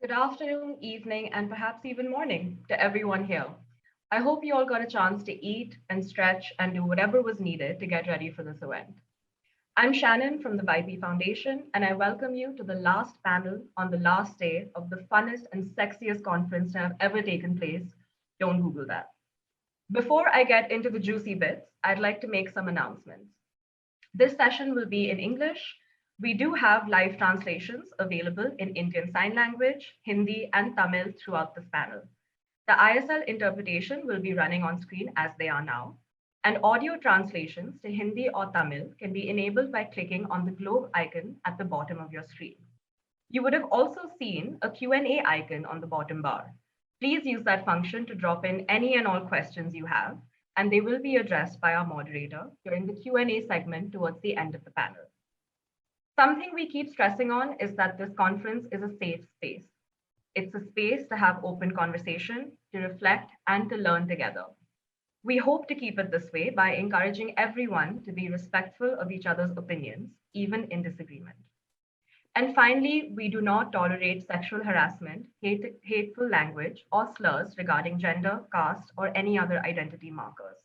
Good afternoon, evening, and perhaps even morning to everyone here. I hope you all got a chance to eat and stretch and do whatever was needed to get ready for this event. I'm Shannon from the YP Foundation, and I welcome you to the last panel on the last day of the funnest and sexiest conference to have ever taken place. Don't Google that. Before I get into the juicy bits, I'd like to make some announcements. This session will be in English. We do have live translations available in Indian Sign Language, Hindi, and Tamil throughout this panel. The ISL interpretation will be running on screen as they are now, and audio translations to Hindi or Tamil can be enabled by clicking on the globe icon at the bottom of your screen. You would have also seen a Q&A icon on the bottom bar. Please use that function to drop in any and all questions you have, and they will be addressed by our moderator during the Q&A segment towards the end of the panel. Something we keep stressing on is that this conference is a safe space. It's a space to have open conversation, to reflect, and to learn together. We hope to keep it this way by encouraging everyone to be respectful of each other's opinions, even in disagreement. And finally, we do not tolerate sexual harassment, hateful language, or slurs regarding gender, caste, or any other identity markers.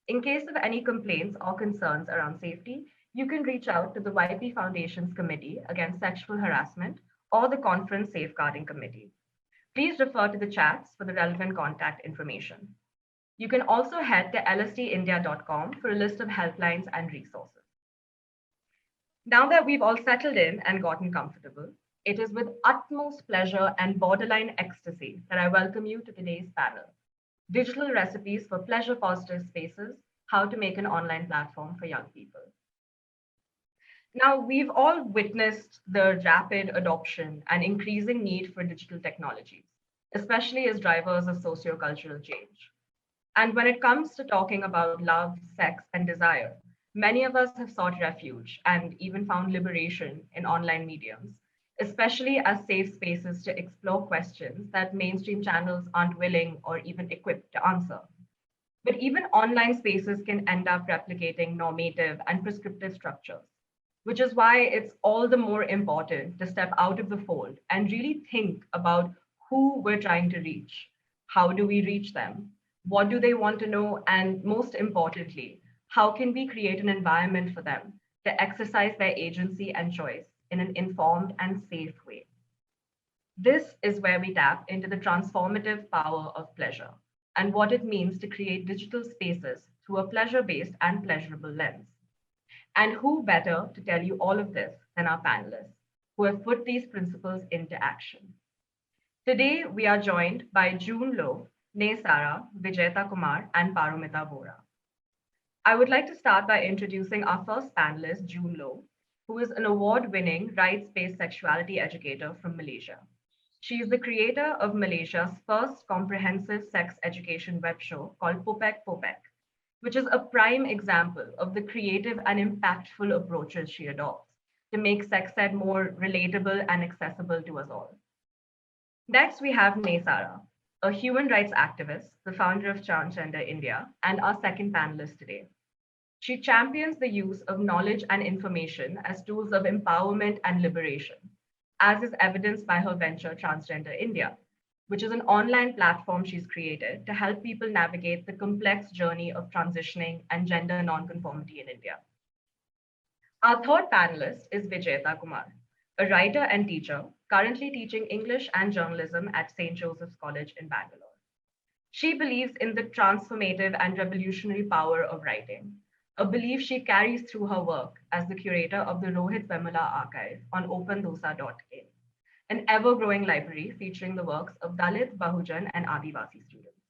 In case of any complaints or concerns around safety, you can reach out to the YP Foundation's Committee Against Sexual Harassment or the Conference Safeguarding Committee. Please refer to the chats for the relevant contact information. You can also head to lsdindia.com for a list of helplines and resources. Now that we've all settled in and gotten comfortable, it is with utmost pleasure and borderline ecstasy that I welcome you to today's panel, Digital Recipes for Pleasure Positive Spaces, How to Make an Online Platform for Young People. Now, we've all witnessed the rapid adoption and increasing need for digital technologies, especially as drivers of sociocultural change. And when it comes to talking about love, sex, and desire, many of us have sought refuge and even found liberation in online mediums, especially as safe spaces to explore questions that mainstream channels aren't willing or even equipped to answer. But even online spaces can end up replicating normative and prescriptive structures, which is why it's all the more important to step out of the fold and really think about who we're trying to reach. How do we reach them? What do they want to know? And most importantly, how can we create an environment for them to exercise their agency and choice in an informed and safe way? This is where we tap into the transformative power of pleasure and what it means to create digital spaces through a pleasure-based and pleasurable lens. And who better to tell you all of this than our panelists, who have put these principles into action. Today, we are joined by June Lo, Neysara, Vijeta Kumar, and Paromita Vohra. I would like to start by introducing our first panelist, June Lo, who is an award-winning rights-based sexuality educator from Malaysia. She is the creator of Malaysia's first comprehensive sex education web show called Popek Popek, which is a prime example of the creative and impactful approaches she adopts to make sex ed more relatable and accessible to us all. Next, we have Neysara, a human rights activist, the founder of Transgender India, and our second panelist today. She champions the use of knowledge and information as tools of empowerment and liberation, as is evidenced by her venture Transgender India, which is an online platform she's created to help people navigate the complex journey of transitioning and gender nonconformity in India. Our third panelist is Vijeta Kumar, a writer and teacher currently teaching English and journalism at St. Joseph's College in Bangalore. She believes in the transformative and revolutionary power of writing, a belief she carries through her work as the curator of the Rohit Vemula archive on opendosa.in, an ever-growing library featuring the works of Dalit, Bahujan, and Adivasi students.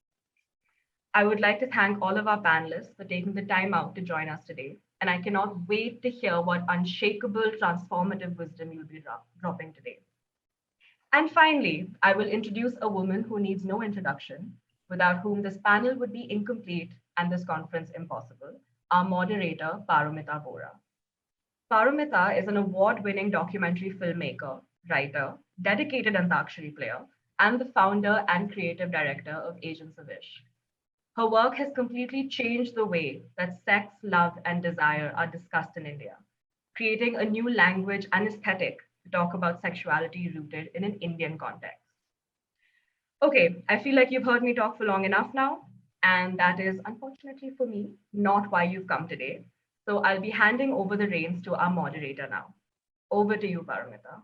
I would like to thank all of our panelists for taking the time out to join us today, and I cannot wait to hear what unshakable transformative wisdom you'll be dropping today. And finally, I will introduce a woman who needs no introduction, without whom this panel would be incomplete and this conference impossible, our moderator, Paromita Vohra. Paromita is an award-winning documentary filmmaker, writer, dedicated Antakshari player, and the founder and creative director of Agents of Ishq. Her work has completely changed the way that sex, love, and desire are discussed in India, creating a new language and aesthetic to talk about sexuality rooted in an Indian context. Okay, I feel like you've heard me talk for long enough now, and that is unfortunately for me not why you've come today. So I'll be handing over the reins to our moderator now. Over to you, Paromita.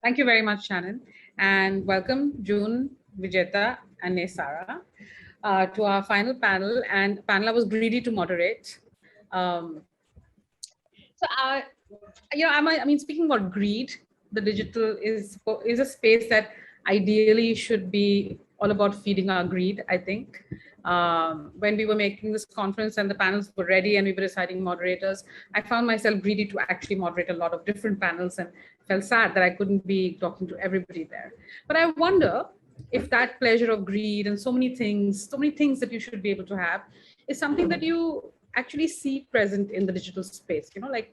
Thank you very much, Shannon, and welcome June, Vijeta, and Neysara to our final panel. And panel I was greedy to moderate. I mean, speaking about greed, the digital is a space that ideally should be all about feeding our greed, I think. When we were making this conference and the panels were ready and we were deciding moderators, I found myself greedy to actually moderate a lot of different panels and felt sad that I couldn't be talking to everybody there. But I wonder if that pleasure of greed and so many things that you should be able to have is something that you actually see present in the digital space. You know, like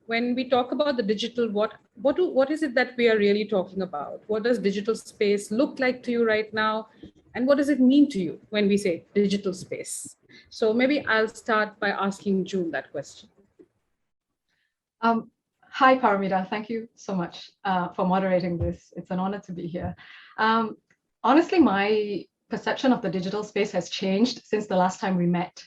when we talk about the digital, what is it that we are really talking about? What does digital space look like to you right now? And what does it mean to you when we say digital space? So maybe I'll start by asking June that question. Hi, Paromita. Thank you so much for moderating this. It's an honor to be here. Honestly, my perception of the digital space has changed since the last time we met.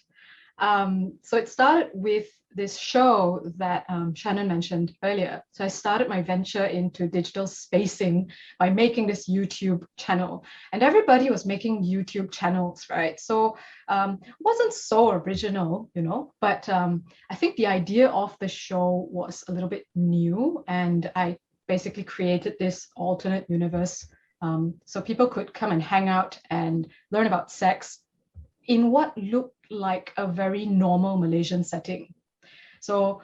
So it started with this show that Shannon mentioned earlier. So I started my venture into digital spacing by making this YouTube channel, and everybody was making YouTube channels, right? So wasn't so original, you know, but I think the idea of the show was a little bit new, and I basically created this alternate universe so people could come and hang out and learn about sex in what looked like a very normal Malaysian setting. So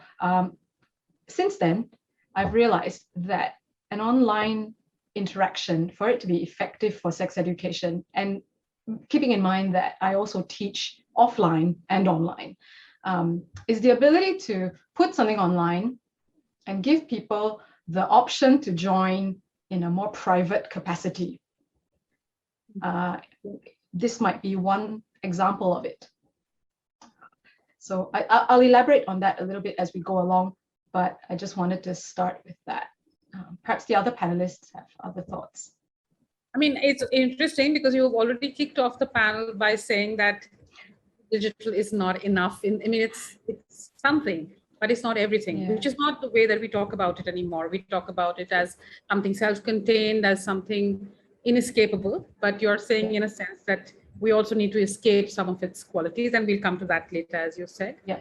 since then, I've realized that an online interaction, for it to be effective for sex education, and keeping in mind that I also teach offline and online, is the ability to put something online and give people the option to join in a more private capacity. This might be one example of it. So I'll elaborate on that a little bit as we go along, but I just wanted to start with that. Perhaps the other panelists have other thoughts. I mean, it's interesting because you've already kicked off the panel by saying that digital is not enough. I mean, it's something, but it's not everything, which is not the way that we talk about it anymore. We talk about it as something self-contained, as something inescapable, but you're saying in a sense that we also need to escape some of its qualities, and we'll come to that later, as you said. Yeah.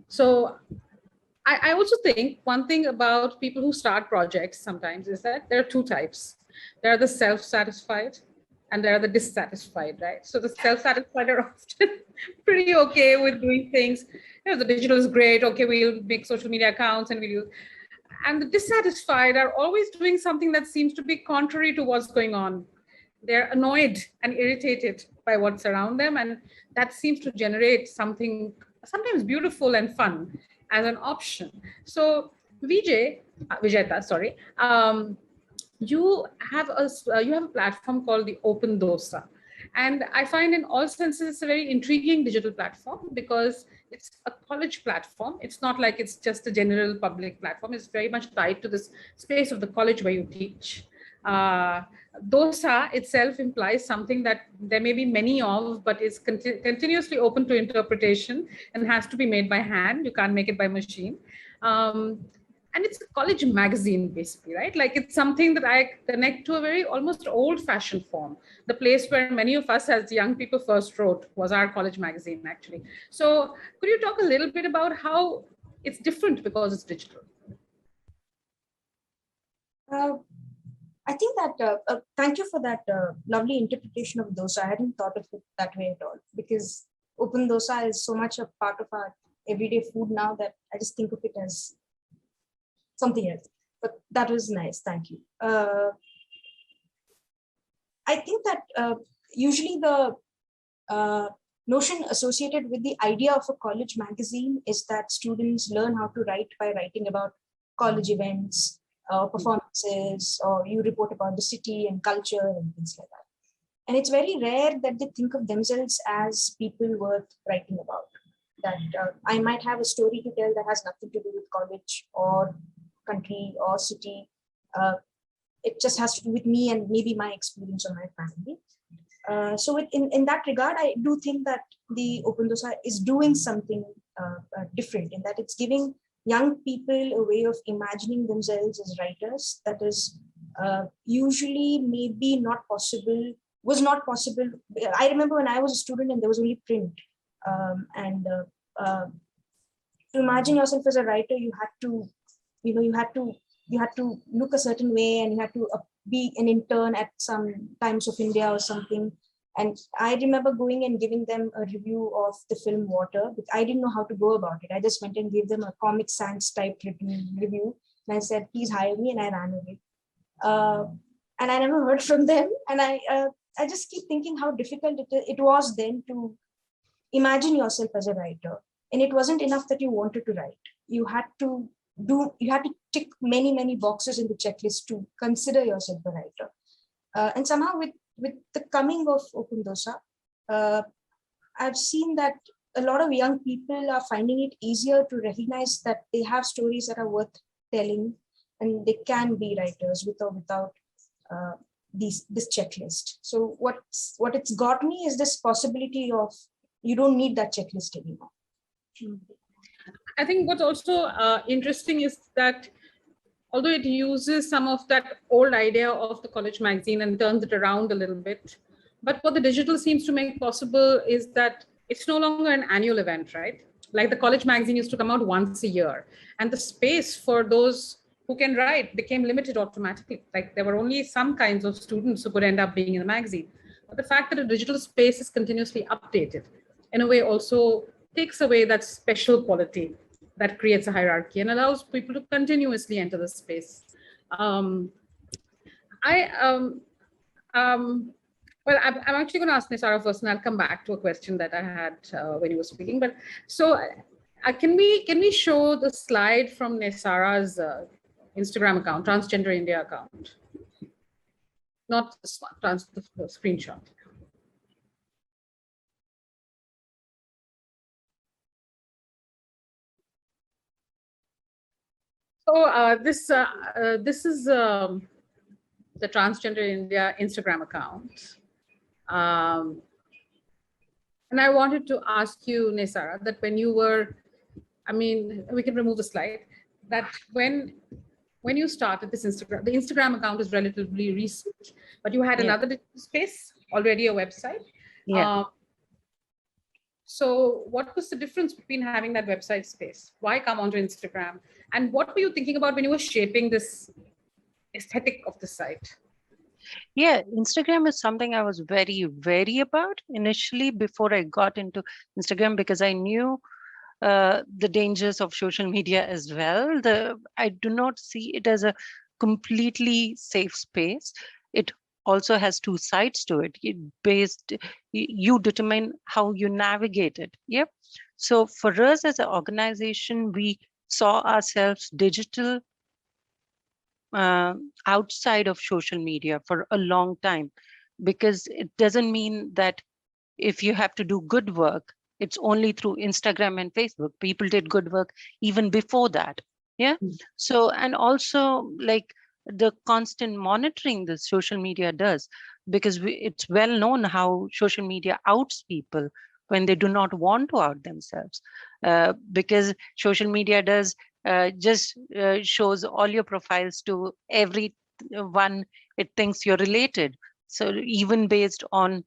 So I also think one thing about people who start projects sometimes is that there are two types. There are the self-satisfied and there are the dissatisfied, right? So the self-satisfied are often pretty okay with doing things. You know, the digital is great. Okay, we'll make social media accounts and we'll use. And the dissatisfied are always doing something that seems to be contrary to what's going on. They're annoyed and irritated by what's around them, and that seems to generate something sometimes beautiful and fun as an option. So Vijeta, sorry, you have a platform called the Open Dosa, and I find in all senses it's a very intriguing digital platform because it's a college platform. It's not like it's just a general public platform. It's very much tied to this space of the college where you teach. Dosa itself implies something that there may be many of, but is continuously open to interpretation and has to be made by hand. You can't make it by machine. And it's a college magazine, basically, right? Like it's something that I connect to a very almost old-fashioned form. The place where many of us as young people first wrote was our college magazine, actually. So could you talk a little bit about how it's different because it's digital? I think that, thank you for that lovely interpretation of dosa. I hadn't thought of it that way at all, because open dosa is so much a part of our everyday food now that I just think of it as something else. But that was nice, thank you. I think that usually the notion associated with the idea of a college magazine is that students learn how to write by writing about college events, performances, or you report about the city and culture and things like that. And it's very rare that they think of themselves as people worth writing about. that I might have a story to tell that has nothing to do with college or country or city. It just has to do with me and maybe my experience or my family. So in that regard, I do think that the Open Dosa is doing something different, in that it's giving young people a way of imagining themselves as writers that is usually maybe not possible, was not possible. I remember when I was a student and there was only print. To imagine yourself as a writer, you had to, you had to look a certain way, and you had to be an intern at some Times of India or something. And I remember going and giving them a review of the film Water. I didn't know how to go about it. I just went and gave them a Comic Sans type review. And I said, please hire me. And I ran away. And I never heard from them. And I just keep thinking how difficult it was then to imagine yourself as a writer. And it wasn't enough that you wanted to write. You had to tick many, many boxes in the checklist to consider yourself a writer. And somehow with the coming of Open Dosa, I've seen that a lot of young people are finding it easier to recognize that they have stories that are worth telling, and they can be writers with or without this checklist. So what it's got me is this possibility of you don't need that checklist anymore. I think what's also interesting is that although it uses some of that old idea of the college magazine and turns it around a little bit, but what the digital seems to make possible is that it's no longer an annual event, right? Like the college magazine used to come out once a year, and the space for those who can write became limited automatically. Like there were only some kinds of students who could end up being in the magazine. But the fact that a digital space is continuously updated in a way also takes away that special quality that creates a hierarchy and allows people to continuously enter the space. Well, I'm actually going to ask Neysara first, and I'll come back to a question that I had when you were speaking. But so, can we show the slide from Neysara's Instagram account, Transgender India account? Not this one, the screenshot. So this is the Transgender India Instagram account. And I wanted to ask you, Neysara, that when you were, I mean, we can remove the slide, that when you started this Instagram, the Instagram account is relatively recent, but you had another digital space, already a website. Yeah. So what was the difference between having that website space? Why come onto Instagram? And what were you thinking about when you were shaping this aesthetic of the site? Yeah, Instagram is something I was very wary about initially before I got into Instagram, because I knew the dangers of social media as well. I do not see it as a completely safe space. It also has two sides to it. You determine how you navigate it. Yep. So for us as an organization, we saw ourselves digital outside of social media for a long time, because it doesn't mean that if you have to do good work, it's only through Instagram and Facebook. People did good work even before that. Yeah. So, and also like the constant monitoring the social media does, because it's well known how social media outs people when they do not want to out themselves, because social media does just shows all your profiles to everyone it thinks you're related. So even based on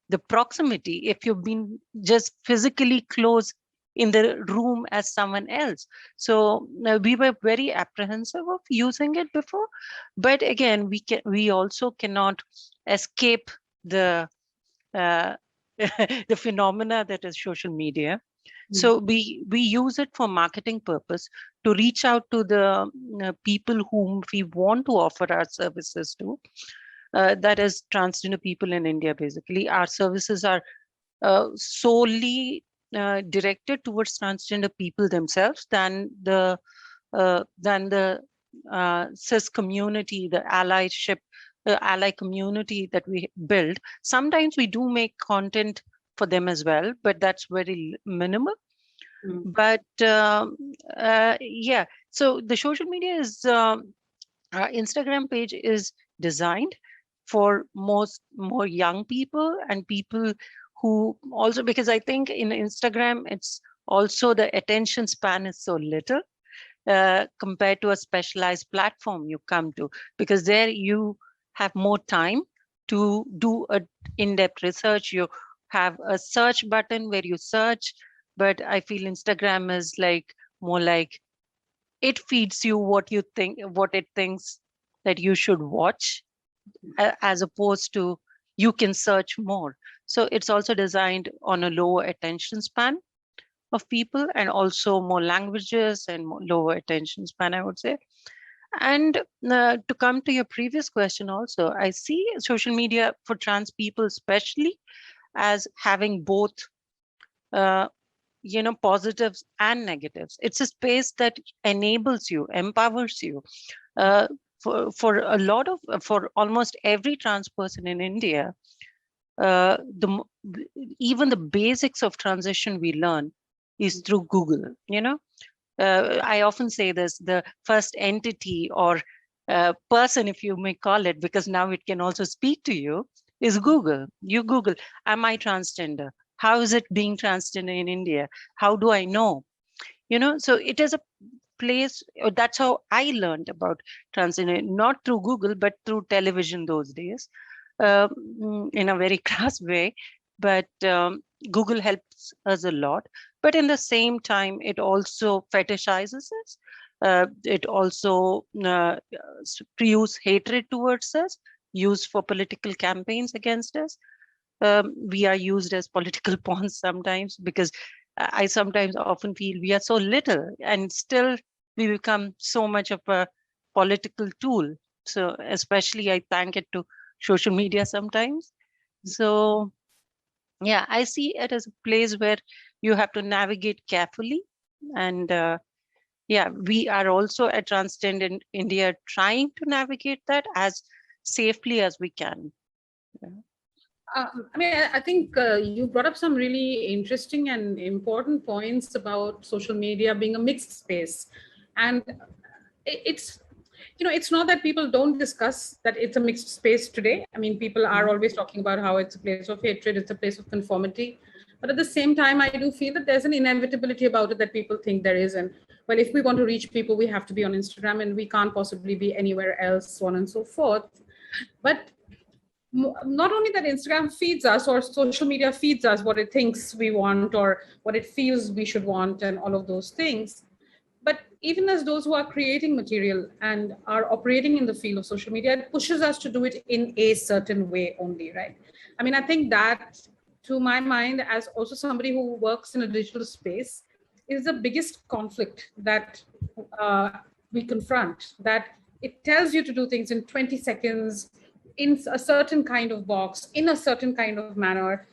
the proximity, if you've been just physically close in the room as someone else. So we were very apprehensive of using it before, but again, we also cannot escape the the phenomena that is social media. So we use it for marketing purpose to reach out to the people whom we want to offer our services to. That is transgender people in India. Basically, our services are solely directed towards transgender people themselves than the cis community, the allyship, ally community that we build. Sometimes we do make content for them as well, but that's very minimal. But yeah, so the social media is Instagram page is designed for more young people and people who also, because I think in Instagram it's also the attention span is so little compared to a specialized platform you come to, because there you have more time to do a in-depth research. You have a search button where you search, but I feel Instagram is like more like it feeds you what you think, what it thinks that you should watch, as opposed to you can search more. So it's also designed on a lower attention span of people, and also more languages and lower attention span, I would say. And to come to your previous question also, I see social media for trans people especially as having both uh, positives and negatives. It's a space that enables you, empowers you. uh, for a lot of for almost every trans person in India, even the basics of transition we learn is through Google. I often say this: the first entity or person, if you may call it, because now it can also speak to you, is Google. You Google, am I transgender? How is it being transgender in India? How do I know? So it is a place. That's how I learned about transgender, not through Google, but through television those days, in a very crass way. But Google helps us a lot. But in the same time, it also fetishizes us. It also spews hatred towards us, used for political campaigns against us. We are used as political pawns sometimes, because I sometimes often feel we are so little and still we become so much of a political tool. So especially I thank it to social media sometimes. So yeah, I see it as a place where you have to navigate carefully. And yeah, we are also at Transgender in India trying to navigate that as safely as we can. Yeah. I mean, I think you brought up some really interesting and important points about social media being a mixed space. And it's, it's not that people don't discuss that it's a mixed space today. I mean, people are always talking about how it's a place of hatred, it's a place of conformity. But at the same time, I do feel that there's an inevitability about it that people think there is. And well, if we want to reach people, we have to be on Instagram and we can't possibly be anywhere else, so on and so forth. But not only that Instagram feeds us or social media feeds us what it thinks we want or what it feels we should want and all of those things, but even as those who are creating material and are operating in the field of social media, it pushes us to do it in a certain way only, right? I mean, I think that, to my mind, as also somebody who works in a digital space, is the biggest conflict that we confront, that it tells you to do things in 20 seconds, in a certain kind of box, in a certain kind of manner.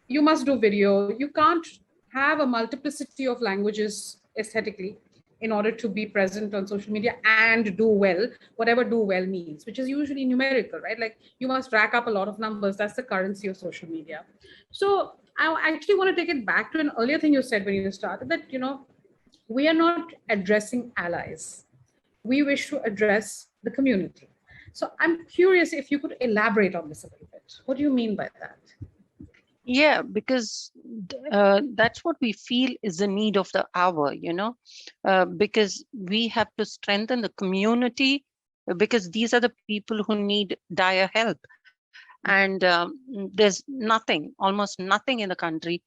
You must do video. You can't have a multiplicity of languages aesthetically in order to be present on social media and do well, whatever do well means, which is usually numerical, right? Like you must rack up a lot of numbers. That's the currency of social media. So I actually want to take it back to an earlier thing you said when you started, that, we are not addressing allies. We wish to address the community. So I'm curious if you could elaborate on this a little bit. What do you mean by that? Yeah, because that's what we feel is the need of the hour, because we have to strengthen the community, because these are the people who need dire help. And there's nothing, almost nothing in the country.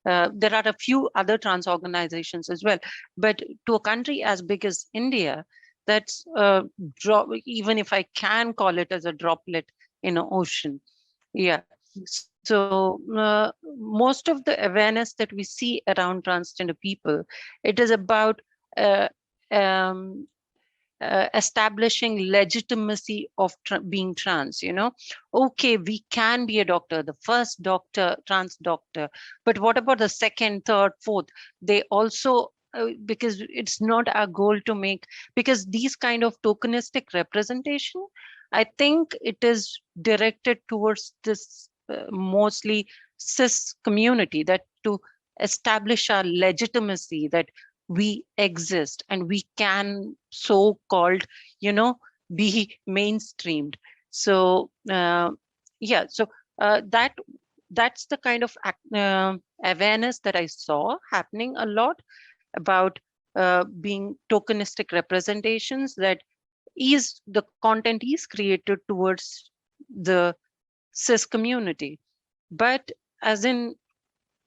There are a few other trans organizations as well, but to a country as big as India, that's even if I can call it as a droplet in an ocean. Yeah. So most of the awareness that we see around transgender people, it is about um, establishing legitimacy of being trans. Okay, we can be a doctor, the first doctor, trans doctor, but what about the second, third, fourth? They also because it's not our goal to make, because these kind of tokenistic representation, I think it is directed towards this mostly cis community, that to establish our legitimacy that we exist and we can so-called, be mainstreamed. So yeah, so that's the kind of awareness that I saw happening a lot about being tokenistic representations, that is the content is created towards the cis community. But as in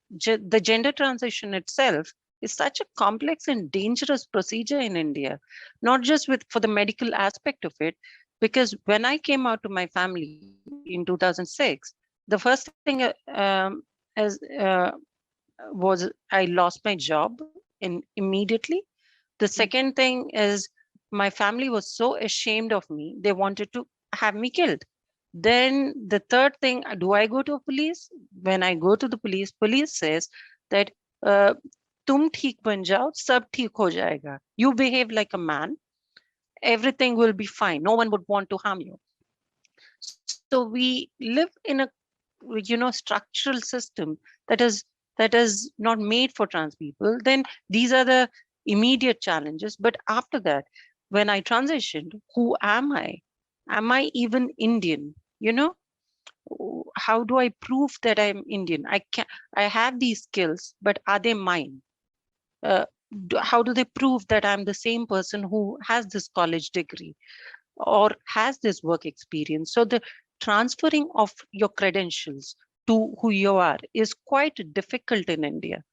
the gender transition itself is such a complex and dangerous procedure in India, not just for the medical aspect of it, because when I came out to my family in 2006, the first thing as was I lost my job immediately. The second thing is my family was so ashamed of me, they wanted to have me killed. Then the third thing, do I go to a police? When I go to the police, police says that tum theek ban jao, sab theek ho jayega. You behave like a man, everything will be fine. No one would want to harm you. So we live in a structural system that is not made for trans people. Then these are the immediate challenges. But after that, when I transitioned, who am I? Am I even Indian? How do I prove that I'm Indian? I have these skills, but are they mine? How do they prove that I'm the same person who has this college degree or has this work experience? So the transferring of your credentials to who you are is quite difficult in India.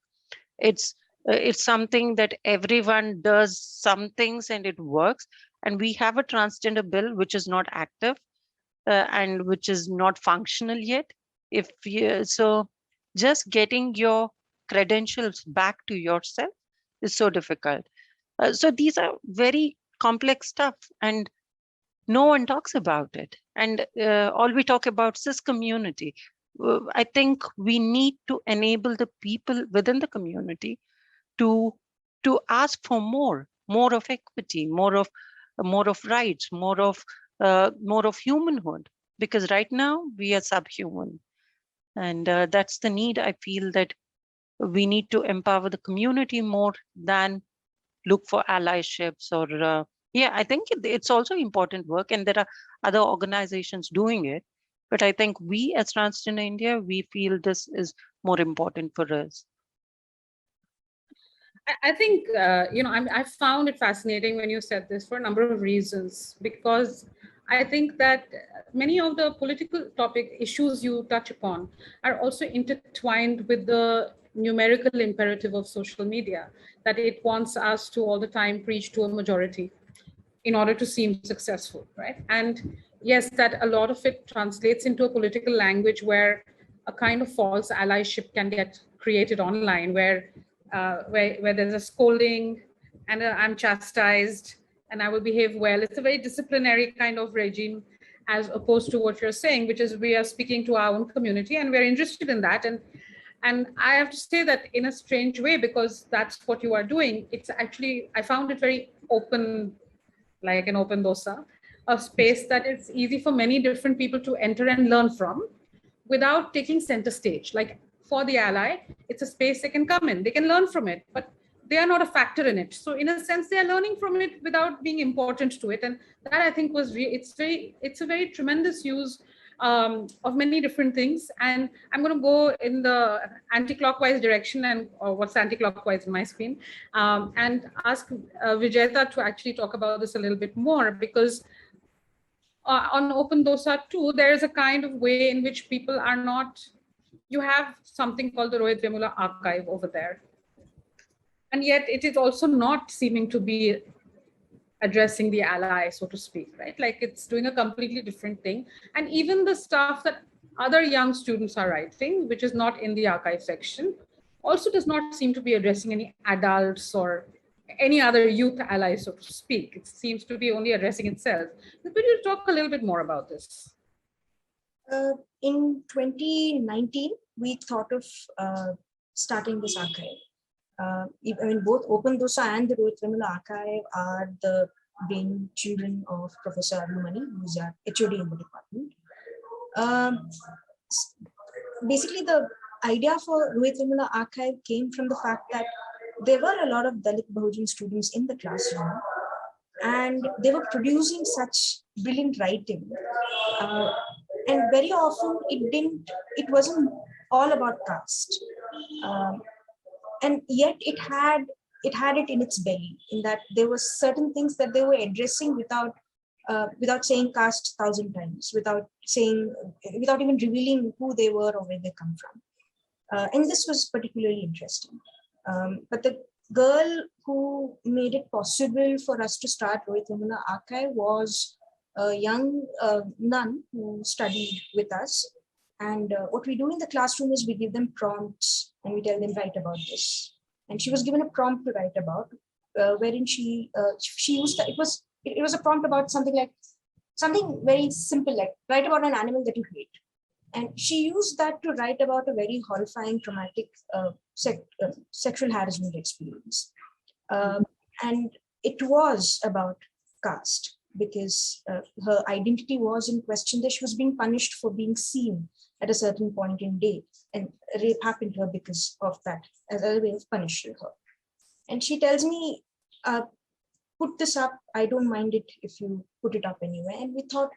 It's something that everyone does some things and it works. And we have a transgender bill which is not active and which is not functional yet. So just getting your credentials back to yourself is so difficult. So these are very complex stuff, and no one talks about it. And all we talk about cis community. I think we need to enable the people within the community to ask for more of equity, more of rights, more of humanhood, because right now we are subhuman. And that's the need. I feel that we need to empower the community more than look for allyships or yeah, I think it's also important work, and there are other organizations doing it. But I think we as Transgender India, we feel this is more important for us. I think, I found it fascinating when you said this for a number of reasons, because I think that many of the political topic issues you touch upon are also intertwined with the numerical imperative of social media, that it wants us to all the time preach to a majority in order to seem successful, right? And yes, that a lot of it translates into a political language where a kind of false allyship can get created online, where there's a scolding and I'm chastised and I will behave well. It's a very disciplinary kind of regime, as opposed to what you're saying, which is we are speaking to our own community and we're interested in that. And I have to say that in a strange way, because that's what you are doing. It's actually, I found it very open, like an open dosa, a space that it's easy for many different people to enter and learn from without taking center stage. Like for the ally, it's a space they can come in, they can learn from it, but they are not a factor in it. So in a sense, they are learning from it without being important to it. And that I think was it's a very tremendous use of many different things. And I'm going to go in the anti-clockwise direction, and what's anti-clockwise in my screen, and ask Vijayda to actually talk about this a little bit more, because on Open Dosa too, there is a kind of way in which people are not, you have something called the Rohit Vemula archive over there. And yet it is also not seeming to be addressing the ally, so to speak, right? Like it's doing a completely different thing. And even the stuff that other young students are writing, which is not in the archive section, also does not seem to be addressing any adults or any other youth allies, so to speak. It seems to be only addressing itself. Could you talk a little bit more about this? In 2019, we thought of starting this archive. I mean, both Open Dosa and the Rohit Vemula archive are the brainchildren of Professor Arumani, who's our HOD in the department. Basically, idea for Rohit Vemula Archive came from the fact that there were a lot of Dalit Bahujan students in the classroom, and they were producing such brilliant writing. And very often it wasn't all about caste. And yet it had it in its belly, in that there were certain things that they were addressing without saying caste 1,000 times, without even revealing who they were or where they come from. And this was particularly interesting. But the girl who made it possible for us to start Rohit Vemula Archive was a young nun who studied with us. And what we do in the classroom is we give them prompts and we tell them, write about this. And she was given a prompt to write about, wherein she used it was a prompt about something very simple, like write about an animal that you hate. And she used that to write about a very horrifying, traumatic sexual harassment experience. And it was about caste, because her identity was in question, that she was being punished for being seen at a certain point in day, and rape happened to her because of that, as a way of punishing her. And she tells me, put this up, I don't mind it if you put it up anyway. And we thought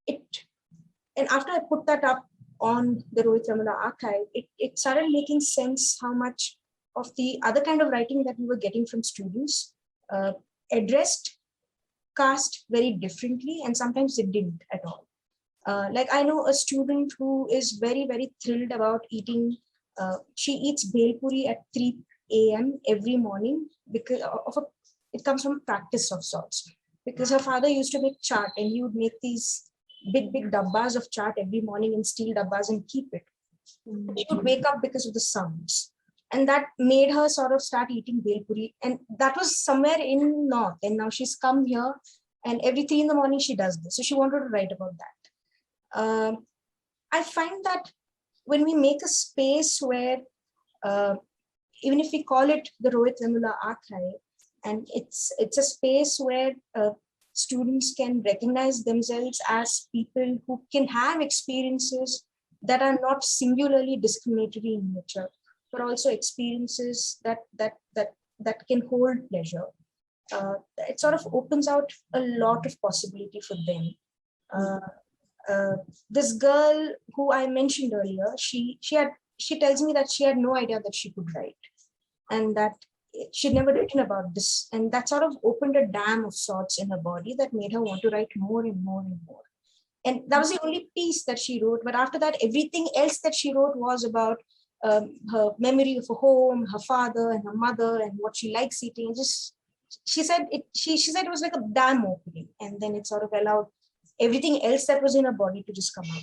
and after I put that up on the Rohit Vemula Archive, it started making sense how much of the other kind of writing that we were getting from students addressed caste very differently, and sometimes it didn't at all. Like I know a student who is very, very thrilled about eating, she eats bhel puri at 3 a.m. every morning because it comes from practice of sorts. Because her father used to make chaat, and he would make these big dabbas of chaat every morning in steel dabbas and keep it. She would wake up because of the sounds. And that made her sort of start eating bhel puri. And that was somewhere in North. And now she's come here, and every 3 in the morning she does this. So she wanted to write about that. I find that when we make a space where, even if we call it the Rohit Vemula Archive, and it's a space where students can recognize themselves as people who can have experiences that are not singularly discriminatory in nature, but also experiences that can hold pleasure. It sort of opens out a lot of possibility for them. This girl who I mentioned earlier, she tells me that she had no idea that she could write, and that she'd never written about this, and that sort of opened a dam of sorts in her body that made her want to write more and more and more. And that was the only piece that she wrote. But after that, everything else that she wrote was about her memory of a home, her father and her mother, and what she likes eating. She said it was like a dam opening, and then it sort of allowed everything else that was in her body to just come out.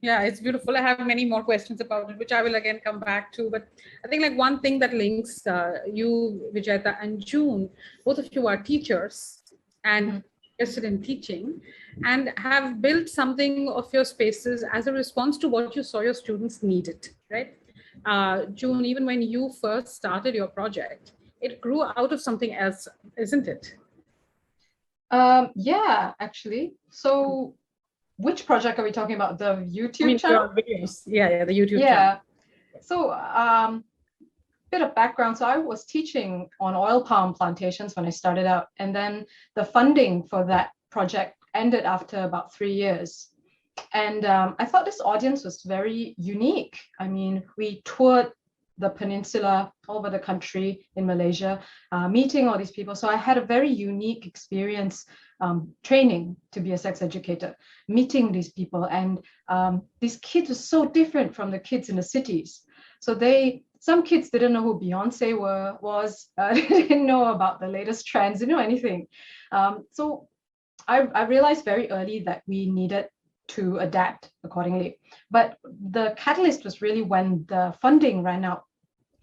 Yeah, it's beautiful. I have many more questions about it, which I will again come back to. But I think like one thing that links you, Vijayda, and June, both of you are teachers and interested in teaching, and have built something of your spaces as a response to what you saw your students needed, right? June, even when you first started your project, it grew out of something else, isn't it? Yeah, actually. So which project are we talking about? The YouTube channel? Videos. Yeah, the YouTube channel. So bit of background. So I was teaching on oil palm plantations when I started out, and then the funding for that project ended after about 3 years. And I thought this audience was very unique. I mean, we toured the peninsula, all over the country in Malaysia, meeting all these people. So I had a very unique experience training to be a sex educator, meeting these people. And these kids were so different from the kids in the cities. So some kids didn't know who Beyonce was, didn't know about the latest trends, didn't know anything. So I realized very early that we needed to adapt accordingly. But the catalyst was really when the funding ran out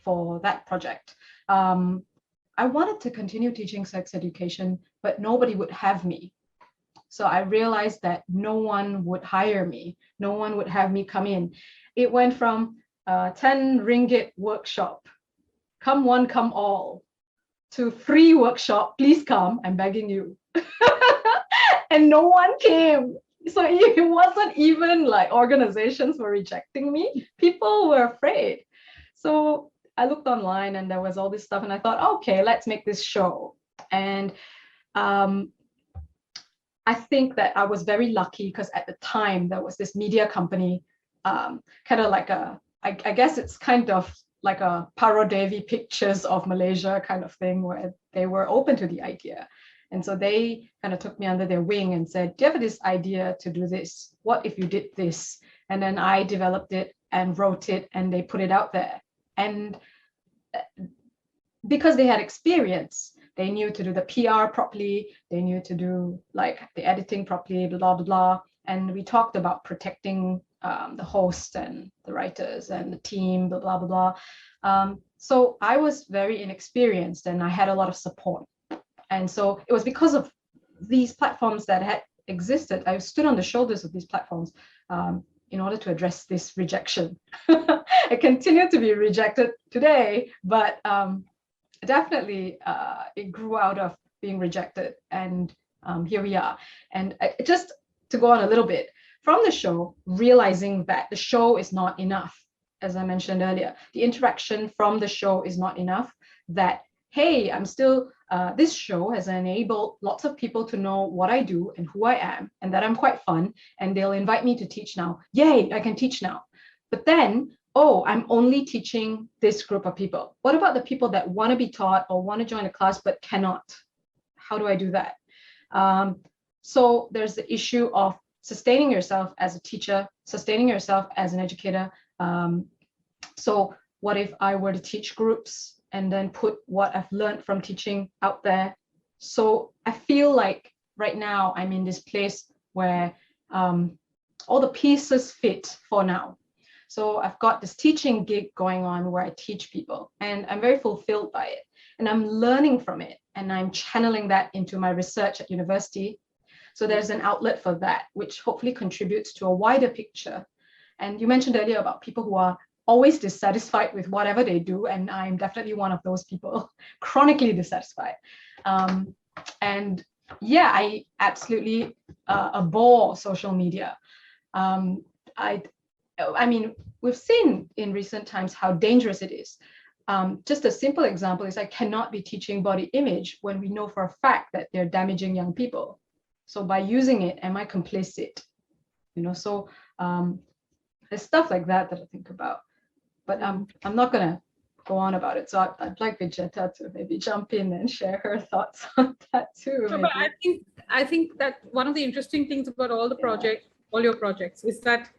for that project. I wanted to continue teaching sex education, but nobody would have me. So I realized that no one would hire me. No one would have me come in. It went from 10 ringgit workshop, come one, come all, to free workshop, please come, I'm begging you. And no one came. So it wasn't even like organizations were rejecting me. People were afraid. So I looked online and there was all this stuff and I thought, okay, let's make this show. And I think that I was very lucky because at the time there was this media company, kind of like I guess it's kind of like a Paradevi Pictures of Malaysia kind of thing where they were open to the idea. And so they kind of took me under their wing and said, do you have this idea to do this? What if you did this? And then I developed it and wrote it and they put it out there. And because they had experience, they knew to do the PR properly, they knew to do like the editing properly, blah, blah, blah. And we talked about protecting the host and the writers and the team, blah, blah, blah, blah. So I was very inexperienced and I had a lot of support. And so it was because of these platforms that had existed, I stood on the shoulders of these platforms in order to address this rejection. I continue to be rejected today, but definitely it grew out of being rejected. And here we are. And just to go on a little bit, from the show, realizing that the show is not enough, as I mentioned earlier, the interaction from the show is not enough, that, hey, I'm still, this show has enabled lots of people to know what I do and who I am, and that I'm quite fun, and they'll invite me to teach now. Yay, I can teach now. But then, oh, I'm only teaching this group of people. What about the people that want to be taught or want to join a class but cannot? How do I do that? So there's the issue of sustaining yourself as a teacher, sustaining yourself as an educator. So what if I were to teach groups and then put what I've learned from teaching out there? So I feel like right now I'm in this place where all the pieces fit for now. So I've got this teaching gig going on where I teach people and I'm very fulfilled by it. And I'm learning from it and I'm channeling that into my research at university. So there's an outlet for that, which hopefully contributes to a wider picture. And you mentioned earlier about people who are always dissatisfied with whatever they do. And I'm definitely one of those people, chronically dissatisfied. And yeah, I absolutely abhor social media. I mean, we've seen in recent times how dangerous it is. Just a simple example is I cannot be teaching body image when we know for a fact that they're damaging young people. So by using it, am I complicit? You know, so there's stuff like that that I think about. But I'm not going to go on about it. So I'd like Vijeta to maybe jump in and share her thoughts on that too. So, but I think that one of the interesting things about all the projects, all your projects, is that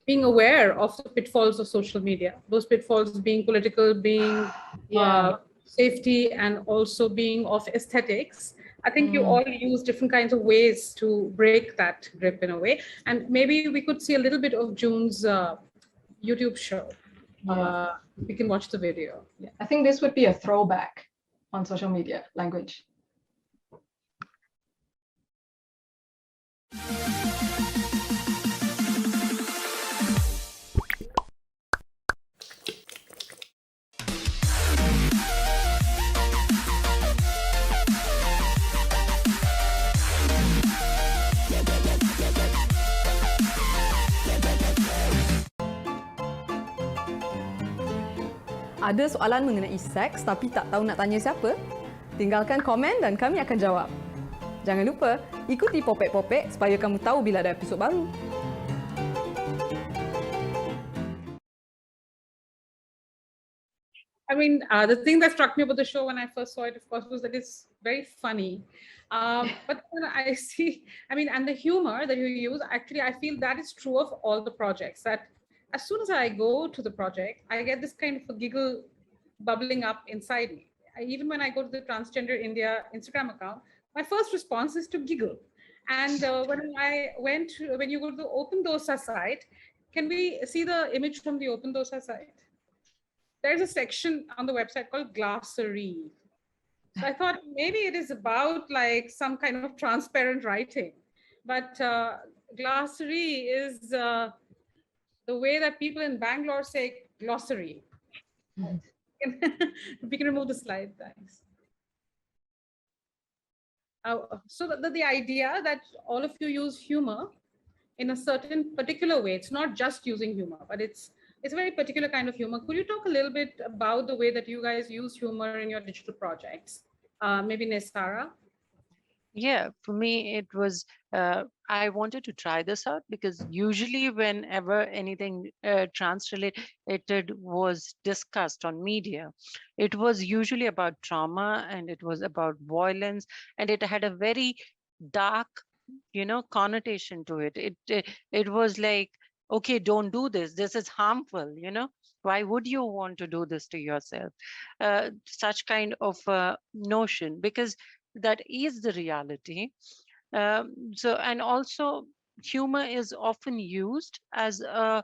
being aware of the pitfalls of social media, those pitfalls being political, being safety, and also being of aesthetics. I think you all use different kinds of ways to break that grip in a way. And maybe we could see a little bit of June's YouTube show. We can watch the video. Yeah, I think this would be a throwback on social media language. Ada soalan mengenai seks tapi tak tahu nak tanya siapa? Tinggalkan komen dan kami akan jawab. Jangan lupa, ikuti Popek-Popek supaya kamu tahu bila ada episod baru. I mean, the thing that struck me about the show when I first saw it, of course, was that it's very funny. But when I see, I mean, and the humor that you use, actually, I feel that is true of all the projects. That as soon as I go to the project, I get this kind of a giggle bubbling up inside me. Even when I go to the Transgender India Instagram account, my first response is to giggle. And when you go to the Open Dosa site, can we see the image from the Open Dosa site? There's a section on the website called Glossary. So I thought maybe it is about like some kind of transparent writing, but Glossary is the way that people in Bangalore say glossary. We can remove the slide, thanks. So the idea that all of you use humor in a certain particular way. It's not just using humor, but it's a very particular kind of humor. Could you talk a little bit about the way that you guys use humor in your digital projects? Maybe Neysara? Yeah, for me, it was, I wanted to try this out because usually whenever anything trans related was discussed on media, it was usually about trauma and it was about violence, and it had a very dark, connotation to it. It was like, okay, don't do this. This is harmful, Why would you want to do this to yourself? Such kind of notion, because that is the reality. So, and also humor is often used uh,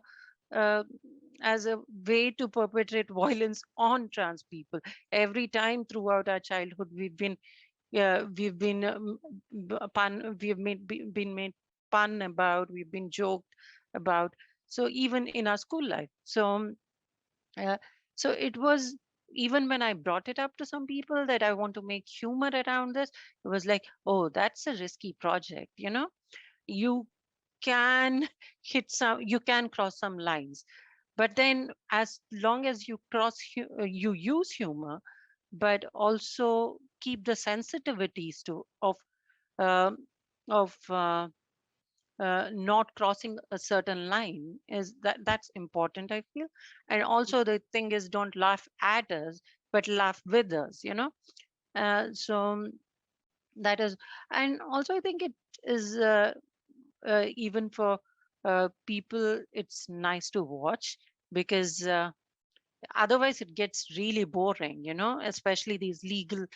as a way to perpetrate violence on trans people. Every time throughout our childhood, we've been been made fun about, we've been joked about. So even in our school life, uh, so it was, even when I brought it up to some people that I want to make humor around this, it was like, oh, that's a risky project, you can you can cross some lines. But then as long as you you use humor, but also keep the sensitivities um of not crossing a certain line, is that's important, I feel. And also the thing is, don't laugh at us, but laugh with us, so that is. And also I think it is, even for people, it's nice to watch, because otherwise it gets really boring, especially these legal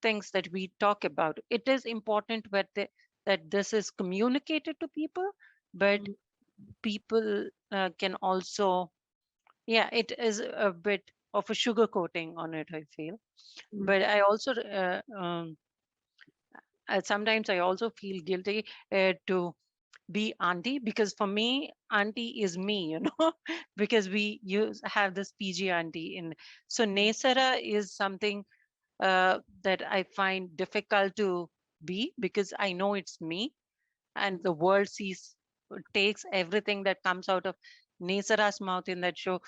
things that we talk about. It is important that this is communicated to people, but people can also, yeah, it is a bit of a sugar coating on it, I feel. But I also sometimes I also feel guilty to be auntie, because for me auntie is me, because we have this PG auntie in. So Neysara is something that I find difficult to be, because I know it's me, and the world takes everything that comes out of Neysara's mouth in that show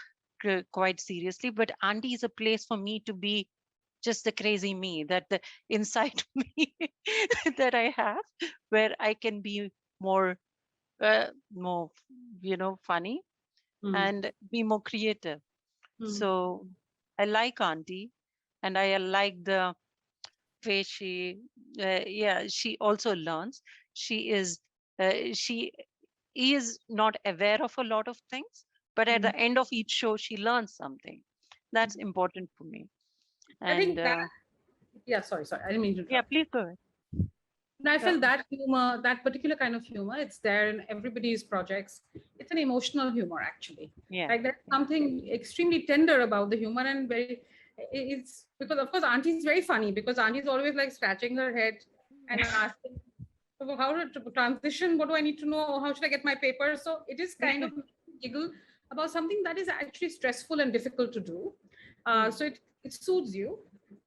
quite seriously. But auntie is a place for me to be just the crazy me, that the inside me that I have, where I can be more more funny and be more creative. So I like auntie, and I like the way yeah, she also learns. She is not aware of a lot of things, but at the end of each show she learns something. That's important for me. I And think that, yeah, sorry, I didn't mean to yeah, interrupt. please go ahead. And I feel that humor, that particular kind of humor, it's there in everybody's projects. It's an emotional humor, actually. Yeah. Like there's something extremely tender about the humor, and it's because, of course, Auntie's very funny, because Auntie's always like scratching her head and asking, so how to transition, what do I need to know, how should I get my papers? So it is kind of giggle about something that is actually stressful and difficult to do. So it soothes you,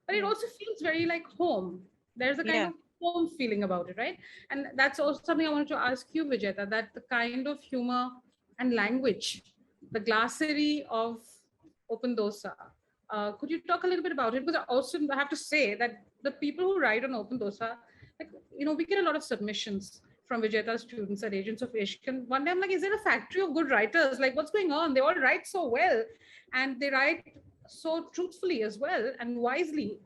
but it also feels very like home. There's a kind of home feeling about it, right? And that's also something I wanted to ask you, Vijeta, that the kind of humor and language, the glossary of Open Dosa, could you talk a little bit about it? Because I also have to say that the people who write on Open Dosa, like, we get a lot of submissions from Vijeta students at Agents of Ishq. And one day I'm like, is there a factory of good writers? Like, what's going on? They all write so well, and they write so truthfully as well and wisely,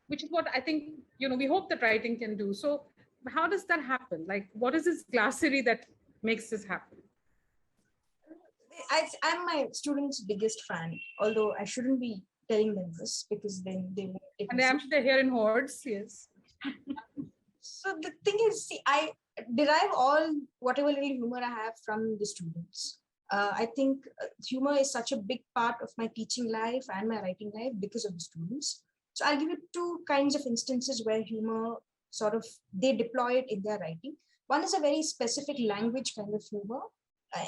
which is what I think, we hope that writing can do. So how does that happen? Like, what is this glossary that makes this happen? I'm my students' biggest fan, although I shouldn't be telling them this, because then they won't take And I'm sure they're here in hordes, yes. So the thing is, see, I derive all whatever little humor I have from the students. I think humor is such a big part of my teaching life and my writing life because of the students. So I'll give you two kinds of instances where humor they deploy it in their writing. One is a very specific language kind of humor.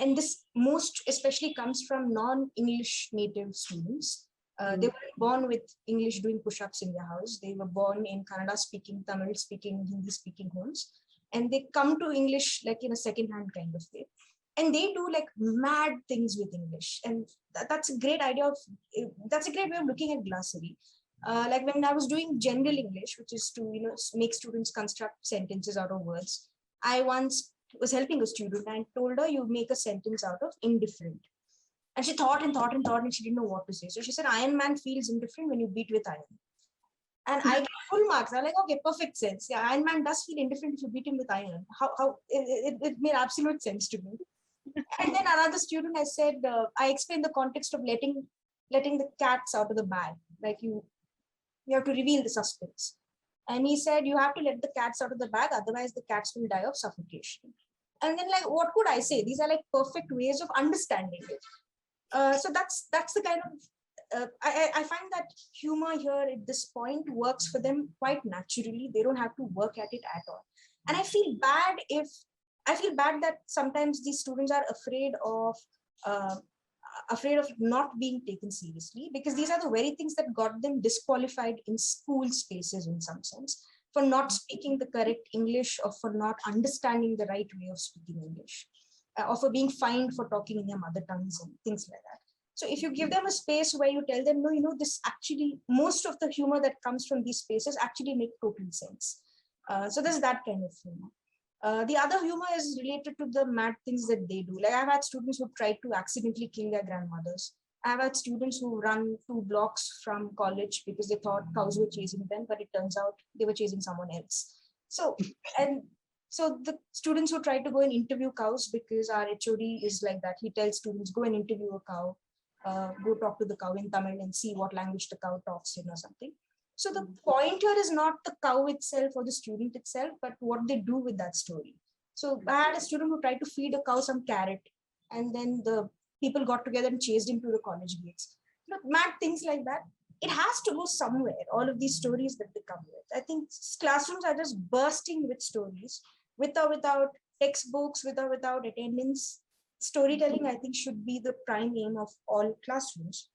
And this most especially comes from non-English native students. They were born with English doing push-ups in their house. They were born in Kannada speaking, Tamil speaking, Hindi speaking homes. And they come to English like in a second-hand kind of way. and they do like mad things with English. And that's a great idea of, that's a great way of looking at glossary. Like when I was doing general English, which is to, make students construct sentences out of words, I once was helping a student and told her, you make a sentence out of indifferent. And she thought and thought and thought, and she didn't know what to say. So she said, Iron Man feels indifferent when you beat with iron. And I get full marks. I'm like, okay, perfect sense. Yeah, Iron Man does feel indifferent if you beat him with iron. How it made absolute sense to me. And then another student, I said, I explained the context of letting the cats out of the bag. Like you have to reveal the suspense. And he said, you have to let the cats out of the bag, otherwise the cats will die of suffocation. And then, like, what could I say? These are like perfect ways of understanding it. So that's the kind of, I find that humor here at this point works for them quite naturally. They don't have to work at it at all. And I feel bad that sometimes these students are afraid of not being taken seriously, because these are the very things that got them disqualified in school spaces in some sense, for not speaking the correct English, or for not understanding the right way of speaking English, or for being fined for talking in their mother tongues and things like that. So if you give them a space where you tell them, no, this actually, most of the humor that comes from these spaces actually make total sense. So there's that kind of humor. The other humor is related to the mad things that they do. Like I've had students who tried to accidentally kill their grandmothers. I've had students who run 2 blocks from college because they thought cows were chasing them, but it turns out they were chasing someone else. So the students who try to go and interview cows, because our HOD is like that. He tells students, go and interview a cow. Go talk to the cow in Tamil and see what language the cow talks in or something. So the point here is not the cow itself or the student itself, but what they do with that story. So I had a student who tried to feed a cow some carrot, and then the people got together and chased him to the college gates. Mad things like that. It has to go somewhere, all of these stories that they come with. I think classrooms are just bursting with stories, with or without textbooks, with or without attendance. Storytelling, I think, should be the prime aim of all classrooms.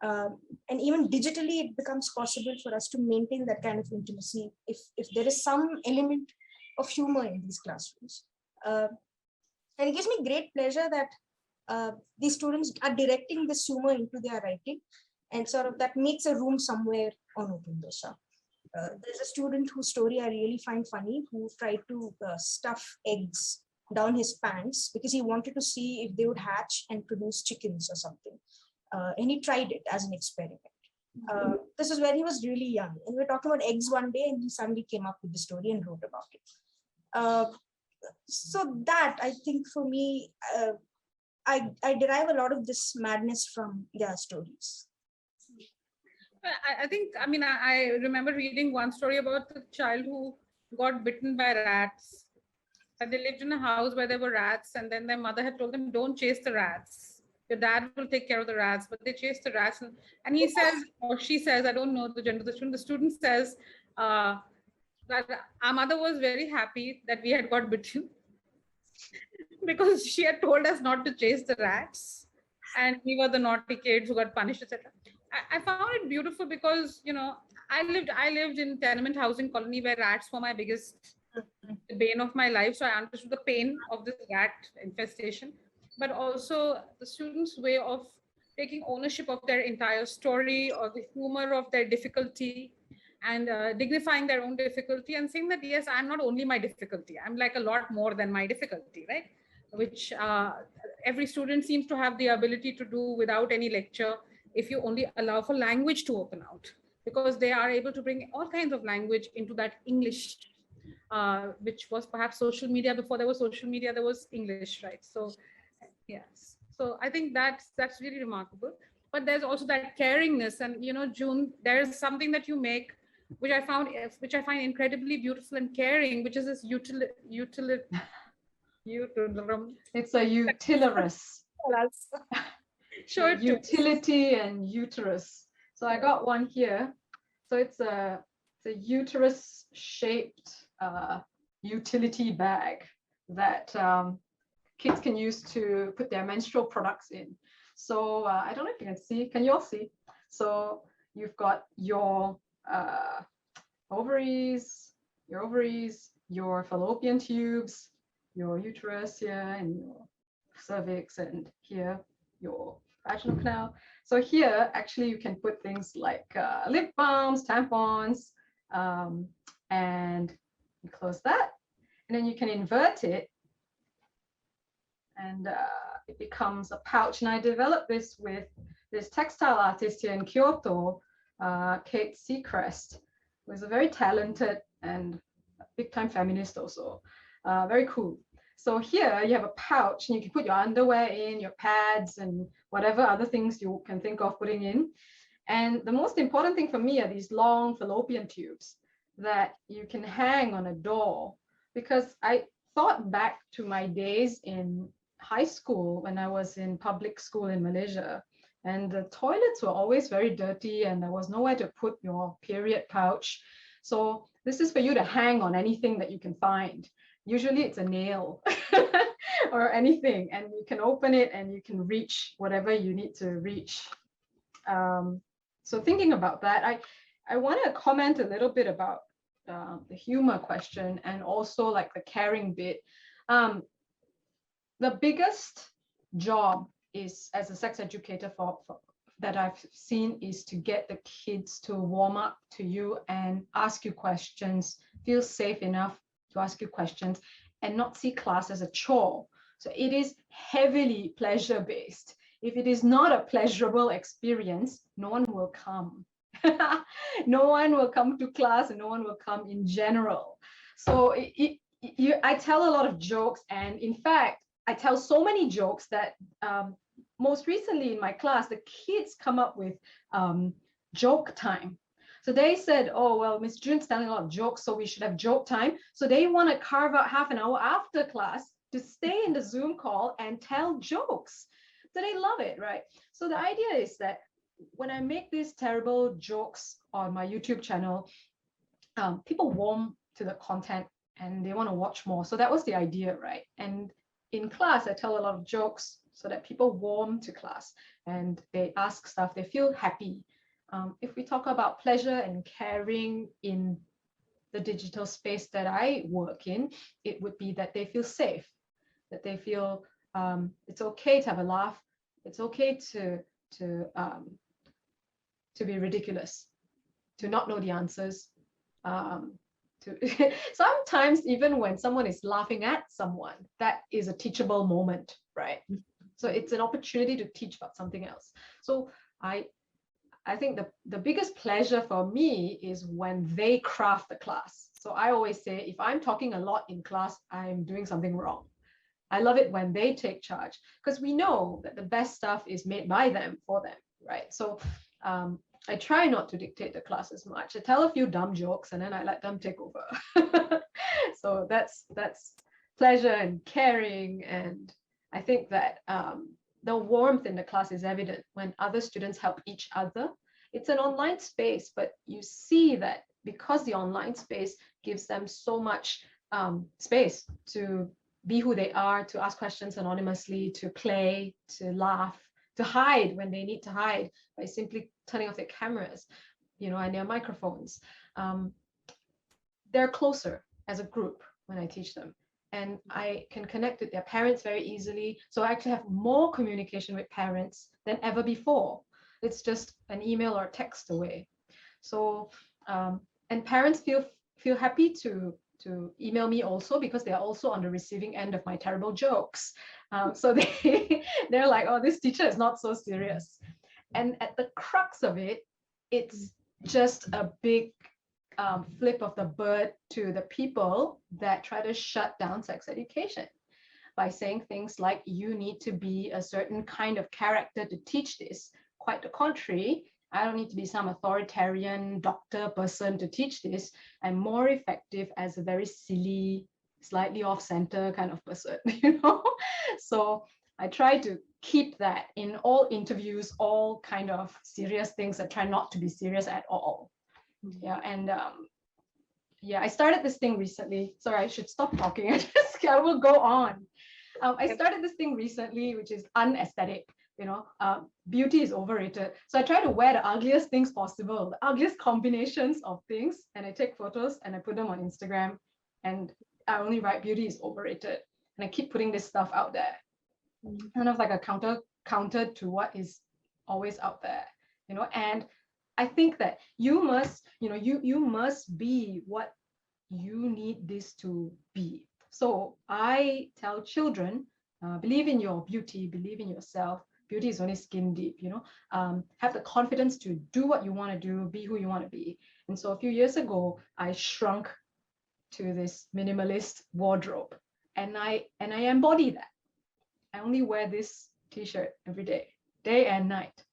And even digitally, it becomes possible for us to maintain that kind of intimacy if there is some element of humor in these classrooms. And it gives me great pleasure that these students are directing this humor into their writing, and sort of that makes a room somewhere on Open Dosa. There's a student whose story I really find funny, who tried to stuff eggs down his pants because he wanted to see if they would hatch and produce chickens or something. And he tried it as an experiment. This is when he was really young. And we were talking about eggs one day, and he suddenly came up with the story and wrote about it. So that, I think, for me, I derive a lot of this madness from their stories. I think, I remember reading one story about a child who got bitten by rats. And they lived in a house where there were rats, and then their mother had told them, don't chase the rats. Your dad will take care of the rats, but they chased the rats. And he says, or she says, I don't know the gender of the student says that our mother was very happy that we had got bitten because she had told us not to chase the rats. And we were the naughty kids who got punished, etc. I found it beautiful because, I lived in tenement housing colony where rats were my biggest bane of my life. So I understood the pain of this rat infestation, but also the students' way of taking ownership of their entire story, or the humor of their difficulty, and dignifying their own difficulty and saying that, yes, I'm not only my difficulty, I'm like a lot more than my difficulty, right? Which every student seems to have the ability to do without any lecture, if you only allow for language to open out, because they are able to bring all kinds of language into that English, which was perhaps social media. Before there was social media, there was English, right? So yes, so I think that's really remarkable. But there's also that caringness, and June, there's something that you make, which I find incredibly beautiful and caring, which is this It's a utilitarious. Show it Utility and uterus. So I got one here. So it's a uterus shaped utility bag that kids can use to put their menstrual products in. So I don't know if you can see. Can you all see? So you've got your ovaries, your fallopian tubes, your uterus here, and your cervix, and here your vaginal canal. So here, actually, you can put things like lip balms, tampons, and you close that. And then you can invert it, and it becomes a pouch. And I developed this with this textile artist here in Kyoto, Kate Seacrest, who is a very talented and big-time feminist also. Very cool. So here you have a pouch, and you can put your underwear in, your pads, and whatever other things you can think of putting in. And the most important thing for me are these long fallopian tubes that you can hang on a door, because I thought back to my days in high school when I was in public school in Malaysia, and the toilets were always very dirty and there was nowhere to put your period pouch. So this is for you to hang on anything that you can find. Usually it's a nail or anything, and you can open it and you can reach whatever you need to reach. So thinking about that, I want to comment a little bit about the humor question and also like the caring bit. The biggest job is as a sex educator that I've seen is to get the kids to warm up to you and ask you questions, feel safe enough to ask you questions, and not see class as a chore. So it is heavily pleasure-based. If it is not a pleasurable experience, no one will come. No one will come to class, and no one will come in general. So I tell a lot of jokes, and in fact, I tell so many jokes that most recently in my class, the kids come up with joke time. So they said, oh, well, Miss Jun's telling a lot of jokes, so we should have joke time. So they want to carve out half an hour after class to stay in the Zoom call and tell jokes. So they love it, right? So the idea is that when I make these terrible jokes on my YouTube channel, people warm to the content and they want to watch more. So that was the idea, right? And in class, I tell a lot of jokes so that people warm to class and they ask stuff, they feel happy. If we talk about pleasure and caring in the digital space that I work in, it would be that they feel safe, that they feel it's okay to have a laugh, it's okay to be ridiculous, to not know the answers. Sometimes even when someone is laughing at someone, that is a teachable moment, right? So it's an opportunity to teach about something else. So I think the biggest pleasure for me is when they craft the class. So I always say, if I'm talking a lot in class, I'm doing something wrong. I love it when they take charge, because we know that the best stuff is made by them for them, right? So I try not to dictate the class as much. I tell a few dumb jokes and then I let them take over. So that's pleasure and caring. And I think that the warmth in the class is evident when other students help each other. It's an online space, but you see that because the online space gives them so much space to be who they are, to ask questions anonymously, to play, to laugh, to hide when they need to hide by simply turning off their cameras, and their microphones. They're closer as a group when I teach them. And I can connect with their parents very easily. So I actually have more communication with parents than ever before. It's just an email or text away. So, and parents feel happy to email me also, because they're also on the receiving end of my terrible jokes. So they're like, oh, this teacher is not so serious. And at the crux of it, it's just a big flip of the bird to the people that try to shut down sex education by saying things like, you need to be a certain kind of character to teach this. Quite the contrary, I don't need to be some authoritarian doctor person to teach this. I'm more effective as a very silly, slightly off-center kind of person, So I try to keep that in all interviews, all kind of serious things that try not to be serious at all. Yeah, and I started this thing recently. Sorry, I should stop talking. I will go on. I started this thing recently, which is unaesthetic. Beauty is overrated. So I try to wear the ugliest things possible, the ugliest combinations of things, and I take photos and I put them on Instagram. And I only write beauty is overrated, and I keep putting this stuff out there. kind of like a counter to what is always out there, and I think that you must, you must be what you need this to be. So I tell children, believe in your beauty, believe in yourself. Beauty is only skin deep, have the confidence to do what you want to do, be who you want to be. And so a few years ago, I shrunk to this minimalist wardrobe, and I embody that. I only wear this t-shirt every day and night.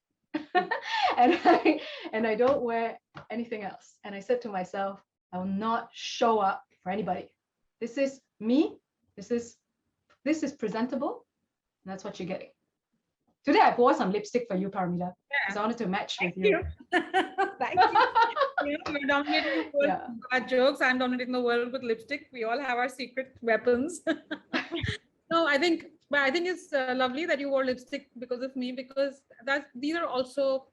and I don't wear anything else. And I said to myself, I will not show up for anybody. This is me. This is presentable. And that's what you're getting. Today I wore some lipstick for you, Paromita, because I wanted to match with you. Thank you. We're dominating the world with bad jokes. I'm dominating the world with lipstick. We all have our secret weapons. No, I think it's lovely that you wore lipstick because of me, because these are also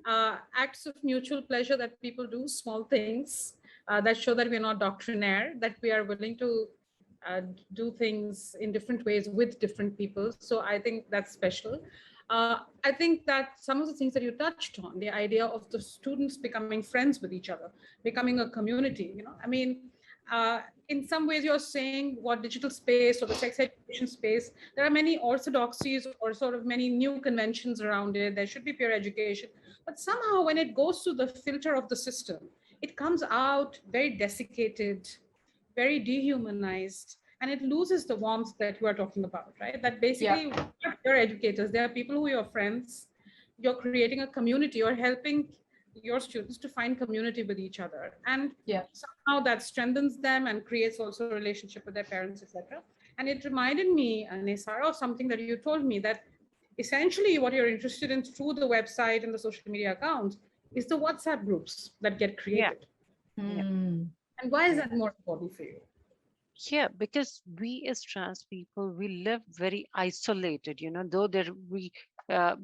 acts of mutual pleasure that people do, small things that show that we're not doctrinaire, that we are willing to do things in different ways with different people. So I think that's special. I think that some of the things that you touched on, the idea of the students becoming friends with each other, becoming a community, I mean, in some ways you're saying what digital space or the sex education space, there are many orthodoxies or sort of many new conventions around it. There should be peer education, but somehow when it goes through the filter of the system, it comes out very desiccated, very dehumanized, and it loses the warmth that you are talking about, right? That basically you're educators, they are people who are your friends, you're creating a community, you're helping your students to find community with each other, and somehow that strengthens them and creates also a relationship with their parents, etc. And it reminded me, Neysara, of something that you told me, that essentially what you're interested in through the website and the social media accounts is the WhatsApp groups that get created. And why is that more important for you? Yeah, because we as trans people, we live very isolated, though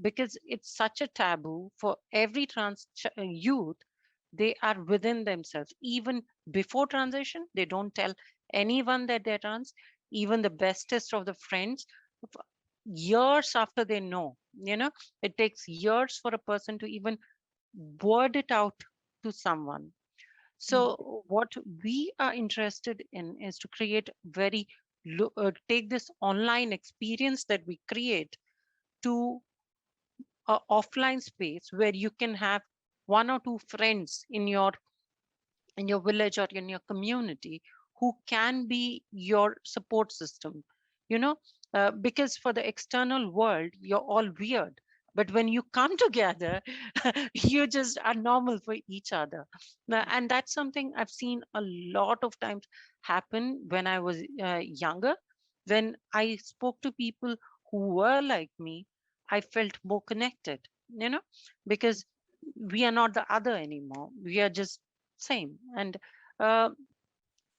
because it's such a taboo for every trans youth. They are within themselves. Even before transition, they don't tell anyone that they're trans, even the bestest of the friends. Years after they know, it takes years for a person to even word it out to someone. So what we are interested in is to create take this online experience that we create to an offline space where you can have one or two friends in your village or in your community who can be your support system, because for the external world, you're all weird. But when you come together, you just are normal for each other. And that's something I've seen a lot of times happen when I was younger. When I spoke to people who were like me, I felt more connected, because we are not the other anymore. We are just same. And uh,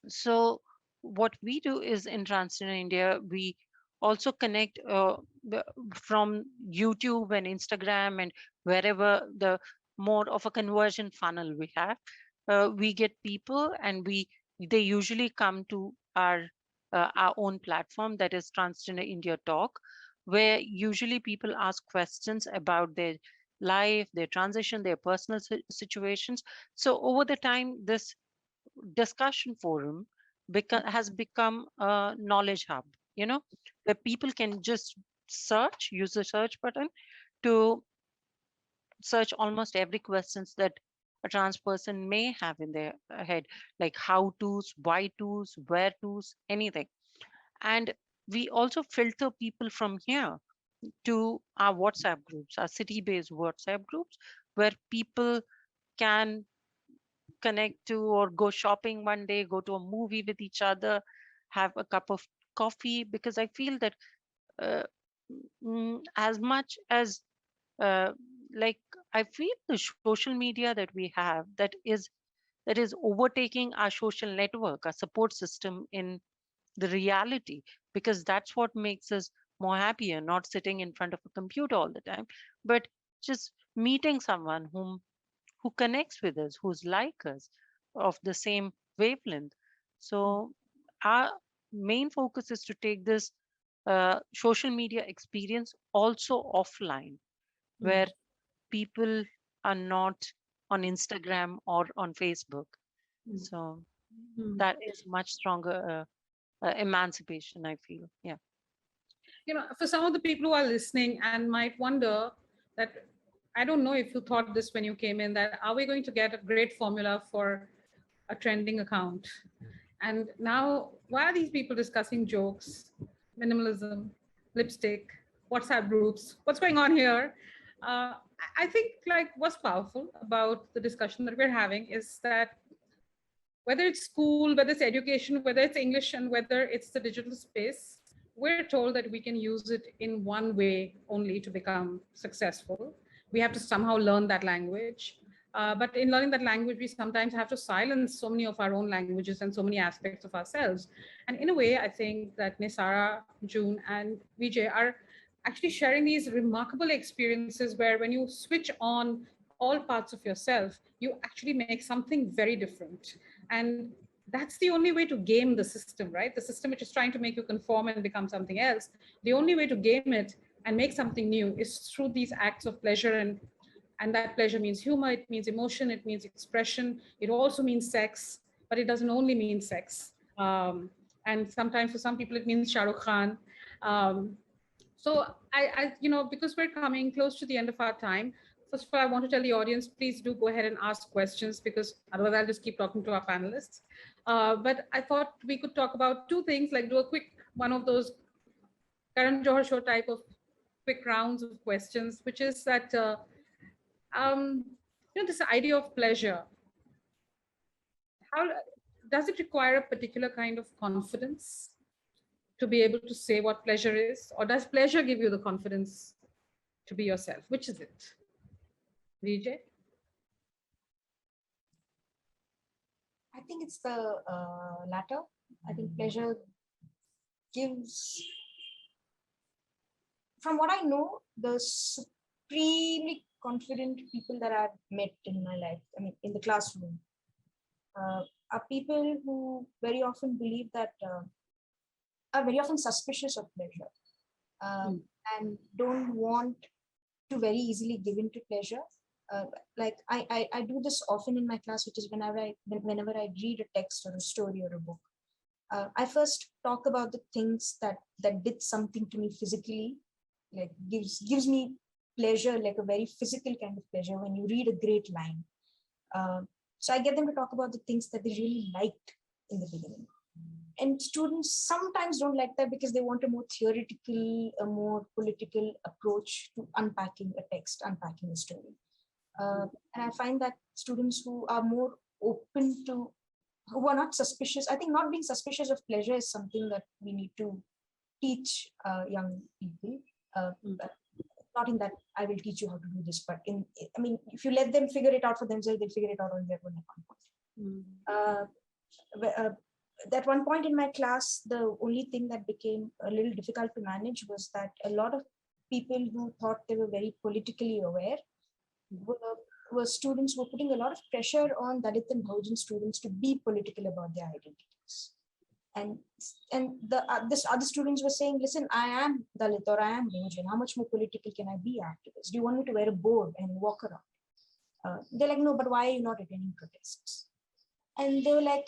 so what we do is in Transgender India, we also connect from YouTube and Instagram and wherever the more of a conversion funnel we have. We get people and they usually come to our own platform, that is Transgender India Talk, where usually people ask questions about their life, their transition, their personal situations. So over the time, this discussion forum has become a knowledge hub, where people can just use the search button to search almost every questions that a trans person may have in their head, like how to's, why to's, where to's, anything. And we also filter people from here to our WhatsApp groups, our city-based WhatsApp groups, where people can connect to or go shopping one day, go to a movie with each other, have a cup of coffee, because I feel that uh, as much as like I feel the social media that we have that is overtaking our social network, our support system in the reality, because that's what makes us more happier, not sitting in front of a computer all the time, but just meeting someone who connects with us, who's like us, of the same wavelength. So our main focus is to take this social media experience also offline, where people are not on Instagram or on Facebook. So that is much stronger emancipation, I feel. Yeah. For some of the people who are listening and might wonder that, I don't know if you thought this when you came in, that are we going to get a great formula for a trending account? And now, why are these people discussing jokes, minimalism, lipstick, WhatsApp groups? What's going on here? I think like what's powerful about the discussion that we're having is that whether it's school, whether it's education, whether it's English, and whether it's the digital space, we're told that we can use it in one way only to become successful. We have to somehow learn that language. But in learning that language, we sometimes have to silence so many of our own languages and so many aspects of ourselves. And in a way, I think that Neysara, June, and Vijay are actually sharing these remarkable experiences where when you switch on all parts of yourself, you actually make something very different. And that's the only way to game the system, right? The system which is trying to make you conform and become something else. The only way to game it and make something new is through these acts of pleasure. And that pleasure means humor, it means emotion, it means expression. It also means sex, but it doesn't only mean sex. And sometimes for some people, it means Shah Rukh Khan. So because we're coming close to the end of our time, first of all, I want to tell the audience, please do go ahead and ask questions, because otherwise I'll just keep talking to our panelists. But I thought we could talk about two things, like do a quick one of those Karan Johar show type of quick rounds of questions, which is that, this idea of pleasure, how does it require a particular kind of confidence to be able to say what pleasure is? Or does pleasure give you the confidence to be yourself? Which is it? Vijay? I think it's the latter. I think pleasure gives, from what I know, the supremely confident people that I've met in my life, I mean, in the classroom, are people who very often believe that, are very often suspicious of pleasure, and don't want to very easily give in to pleasure. Like I do this often in my class, which is whenever I read a text or a story or a book, I first talk about the things that did something to me physically, like gives me pleasure, like a very physical kind of pleasure when you read a great line. So I get them to talk about the things that they really liked in the beginning. And students sometimes don't like that because they want a more theoretical, a more political approach to unpacking a text, unpacking a story. And I find that students who are more open to, who are not suspicious, I think not being suspicious of pleasure is something that we need to teach young people. Not in that I will teach you how to do this, but if you let them figure it out for themselves, they'll figure it out on their own at one point. At one point in my class, the only thing that became a little difficult to manage was that a lot of people who thought they were very politically aware were students who were putting a lot of pressure on Dalit and Bahujan students to be political about their identities. And this other students were saying, listen, I am Dalit or I am Bahujan. How much more political can I be after this? Do you want me to wear a board and walk around? They're like, no, but why are you not attending protests? And they were like,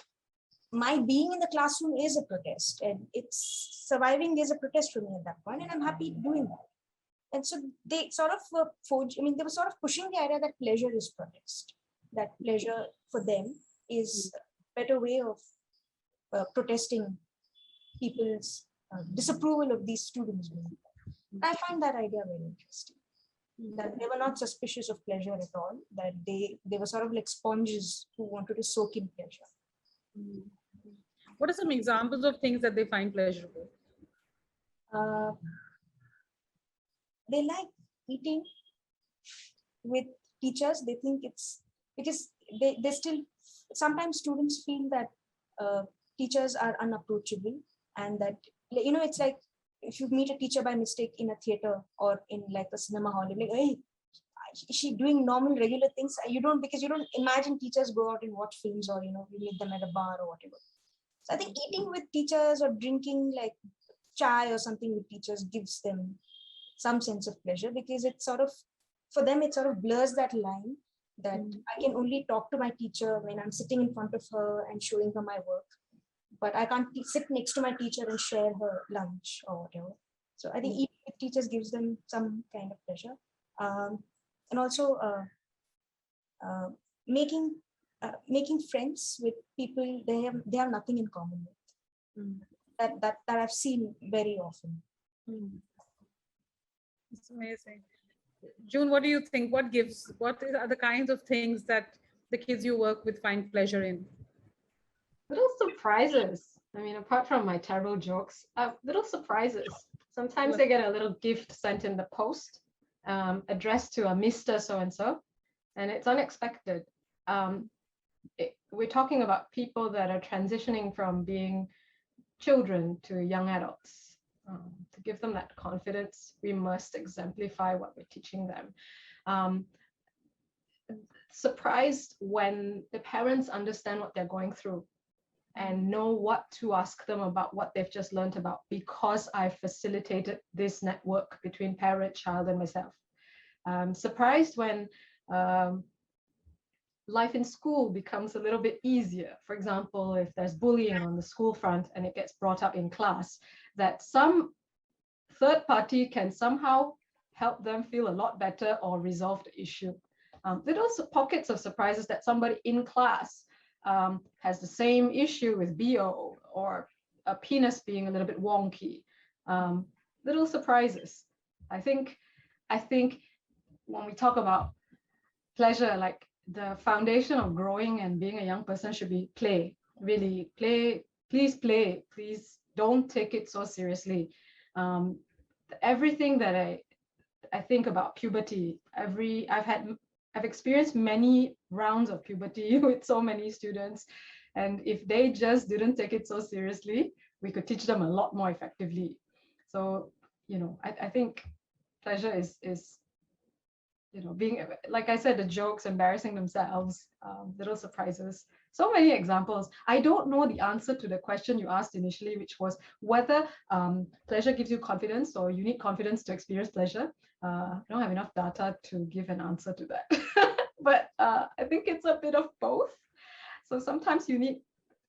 my being in the classroom is a protest, and it's surviving is a protest for me at that point, and I'm happy doing that. And so they sort of they were sort of pushing the idea that pleasure is protest, that pleasure for them is a better way of protesting people's disapproval of these students. I find that idea very interesting, that they were not suspicious of pleasure at all, that they were sort of like sponges who wanted to soak in pleasure. What are some examples of things that they find pleasurable? They like eating with teachers. They think it's because they still, sometimes students feel that teachers are unapproachable, and that, it's like if you meet a teacher by mistake in a theater or in like a cinema hall, you're like, hey, is she doing normal regular things? Because you don't imagine teachers go out and watch films, or you meet them at a bar or whatever. So I think eating with teachers or drinking like chai or something with teachers gives them some sense of pleasure, because it's sort of, for them, it sort of blurs that line that I can only talk to my teacher when I'm sitting in front of her and showing her my work, but I can't sit next to my teacher and share her lunch or whatever. So I think eating with teachers gives them some kind of pleasure. And also making friends with people they have nothing in common with. That I've seen very often. It's amazing. June, what do you think? What are the kinds of things that the kids you work with find pleasure in? Little surprises. I mean, apart from my terrible jokes, little surprises. Sometimes they get a little gift sent in the post, addressed to a Mr. So-and-so, and it's unexpected. We're talking about people that are transitioning from being children to young adults. To give them that confidence, we must exemplify what we're teaching them. Surprised when the parents understand what they're going through and know what to ask them about what they've just learned about, because I facilitated this network between parent, child, and myself. Surprised when life in school becomes a little bit easier. For example, if there's bullying on the school front and it gets brought up in class, that some third party can somehow help them feel a lot better or resolve the issue. Little pockets of surprises that somebody in class has the same issue with BO or a penis being a little bit wonky. Little surprises. I think when we talk about pleasure, like the foundation of growing and being a young person should be play. Really play. Please play. Please don't take it so seriously. Everything that I think about puberty, I've experienced many rounds of puberty with so many students, and if they just didn't take it so seriously, we could teach them a lot more effectively. So, I think pleasure is being, like I said, the jokes, embarrassing themselves, little surprises. So many examples. I don't know the answer to the question you asked initially, which was whether pleasure gives you confidence or you need confidence to experience pleasure. I don't have enough data to give an answer to that. But I think it's a bit of both. So sometimes you need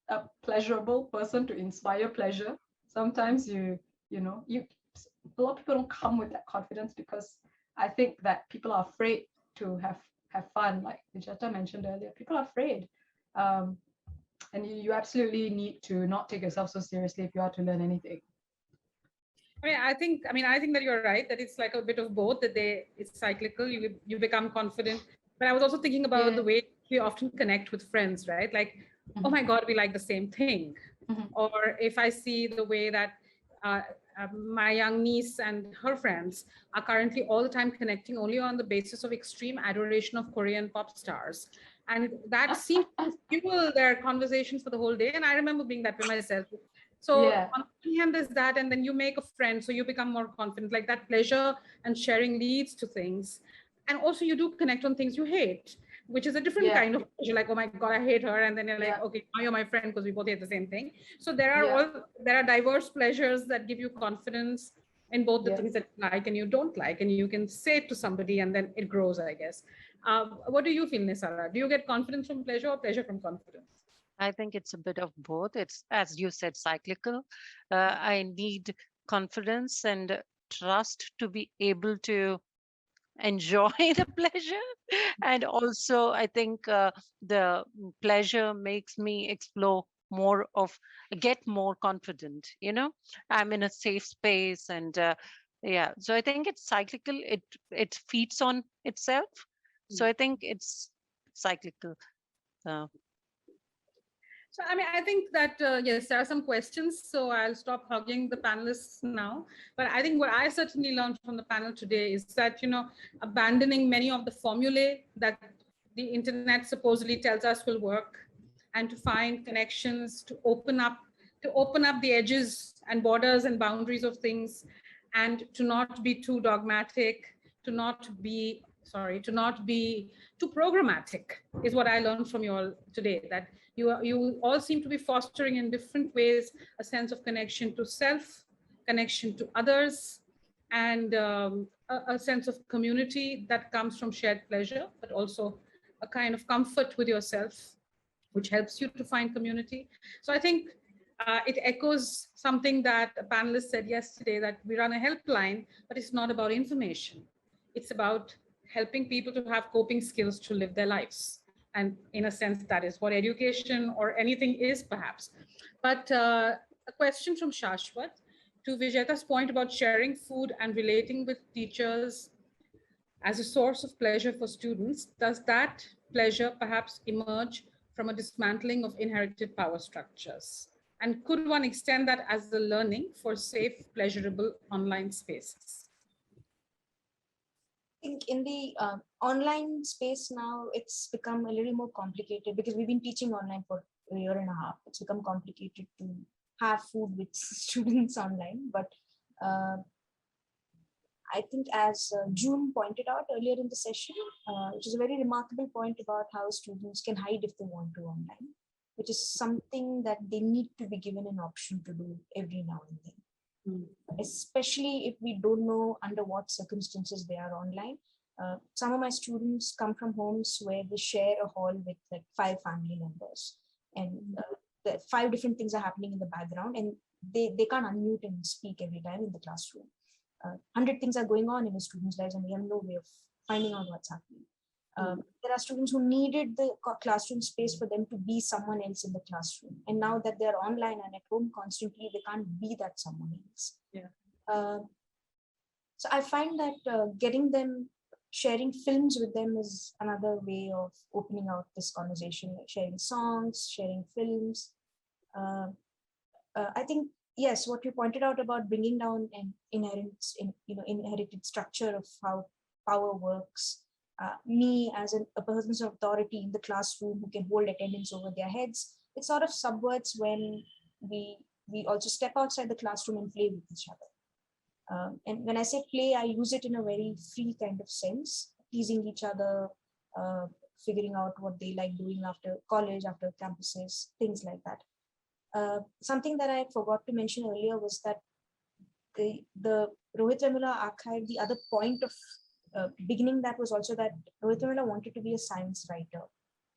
a pleasurable person to inspire pleasure. Sometimes a lot of people don't come with that confidence because I think that people are afraid to have fun, like Vijeta mentioned earlier. People are afraid. And you absolutely need to not take yourself so seriously if you are to learn anything. I think that you're right, that it's like a bit of both, that it's cyclical, you become confident. But I was also thinking about the way we often connect with friends, right? Like, oh my God, we like the same thing. Or if I see the way that my young niece and her friends are currently all the time connecting only on the basis of extreme adoration of Korean pop stars. And that seems to fuel their conversations for the whole day. And I remember being that way myself. So on one hand, there's that, and then you make a friend, so you become more confident. Like that pleasure and sharing leads to things. And also you do connect on things you hate, which is a different kind of pleasure. Like, oh my God, I hate her. And then you're like, okay, now you're my friend because we both hate the same thing. So there are diverse pleasures that give you confidence in both the things that you like and you don't like, and you can say it to somebody and then it grows, I guess. What do you feel, Neysara? Do you get confidence from pleasure or pleasure from confidence? I think it's a bit of both. It's, as you said, cyclical. I need confidence and trust to be able to enjoy the pleasure. And also, I think the pleasure makes me explore more of, get more confident, I'm in a safe space. And so I think it's cyclical. It feeds on itself. So I think it's cyclical. So, I think that, yes, there are some questions, so I'll stop hogging the panelists now. But I think what I certainly learned from the panel today is that, abandoning many of the formulae that the internet supposedly tells us will work, and to find connections, to open up the edges and borders and boundaries of things, and to not be too dogmatic, to not be too programmatic, is what I learned from you all today, that you all seem to be fostering in different ways a sense of connection to self, connection to others, and a sense of community that comes from shared pleasure, but also a kind of comfort with yourself, which helps you to find community. So I think it echoes something that a panelist said yesterday, that we run a helpline, but it's not about information. It's about helping people to have coping skills to live their lives. And in a sense, that is what education or anything is, perhaps. But a question from Shashwat to Vijeta's point about sharing food and relating with teachers as a source of pleasure for students. Does that pleasure perhaps emerge from a dismantling of inherited power structures? And could one extend that as the learning for safe, pleasurable online spaces? I think in the online space now, it's become a little more complicated because we've been teaching online for a year and a half. It's become complicated to have food with students online. But I think as June pointed out earlier in the session, which is a very remarkable point about how students can hide if they want to online, which is something that they need to be given an option to do every now and then. Especially if we don't know under what circumstances they are online. Some of my students come from homes where they share a hall with like 5 family members, and the 5 different things are happening in the background, and they can't unmute and speak every time in the classroom. 100 things are going on in a student's lives, and we have no way of finding out what's happening. There are students who needed the classroom space for them to be someone else in the classroom. And now that they're online and at home constantly, they can't be that someone else. Yeah. So I find that getting them, sharing films with them is another way of opening out this conversation, like sharing songs, sharing films. I think, yes, what you pointed out about bringing down an inherited structure of how power works. Me as a person of authority in the classroom who can hold attendance over their heads, it sort of subverts when we also step outside the classroom and play with each other. And when I say play, I use it in a very free kind of sense, teasing each other, figuring out what they like doing after college, after campuses, things like that. Something that I forgot to mention earlier was that the Rohit Vemula archive, the other point of beginning that was also that Rohit Vemula wanted to be a science writer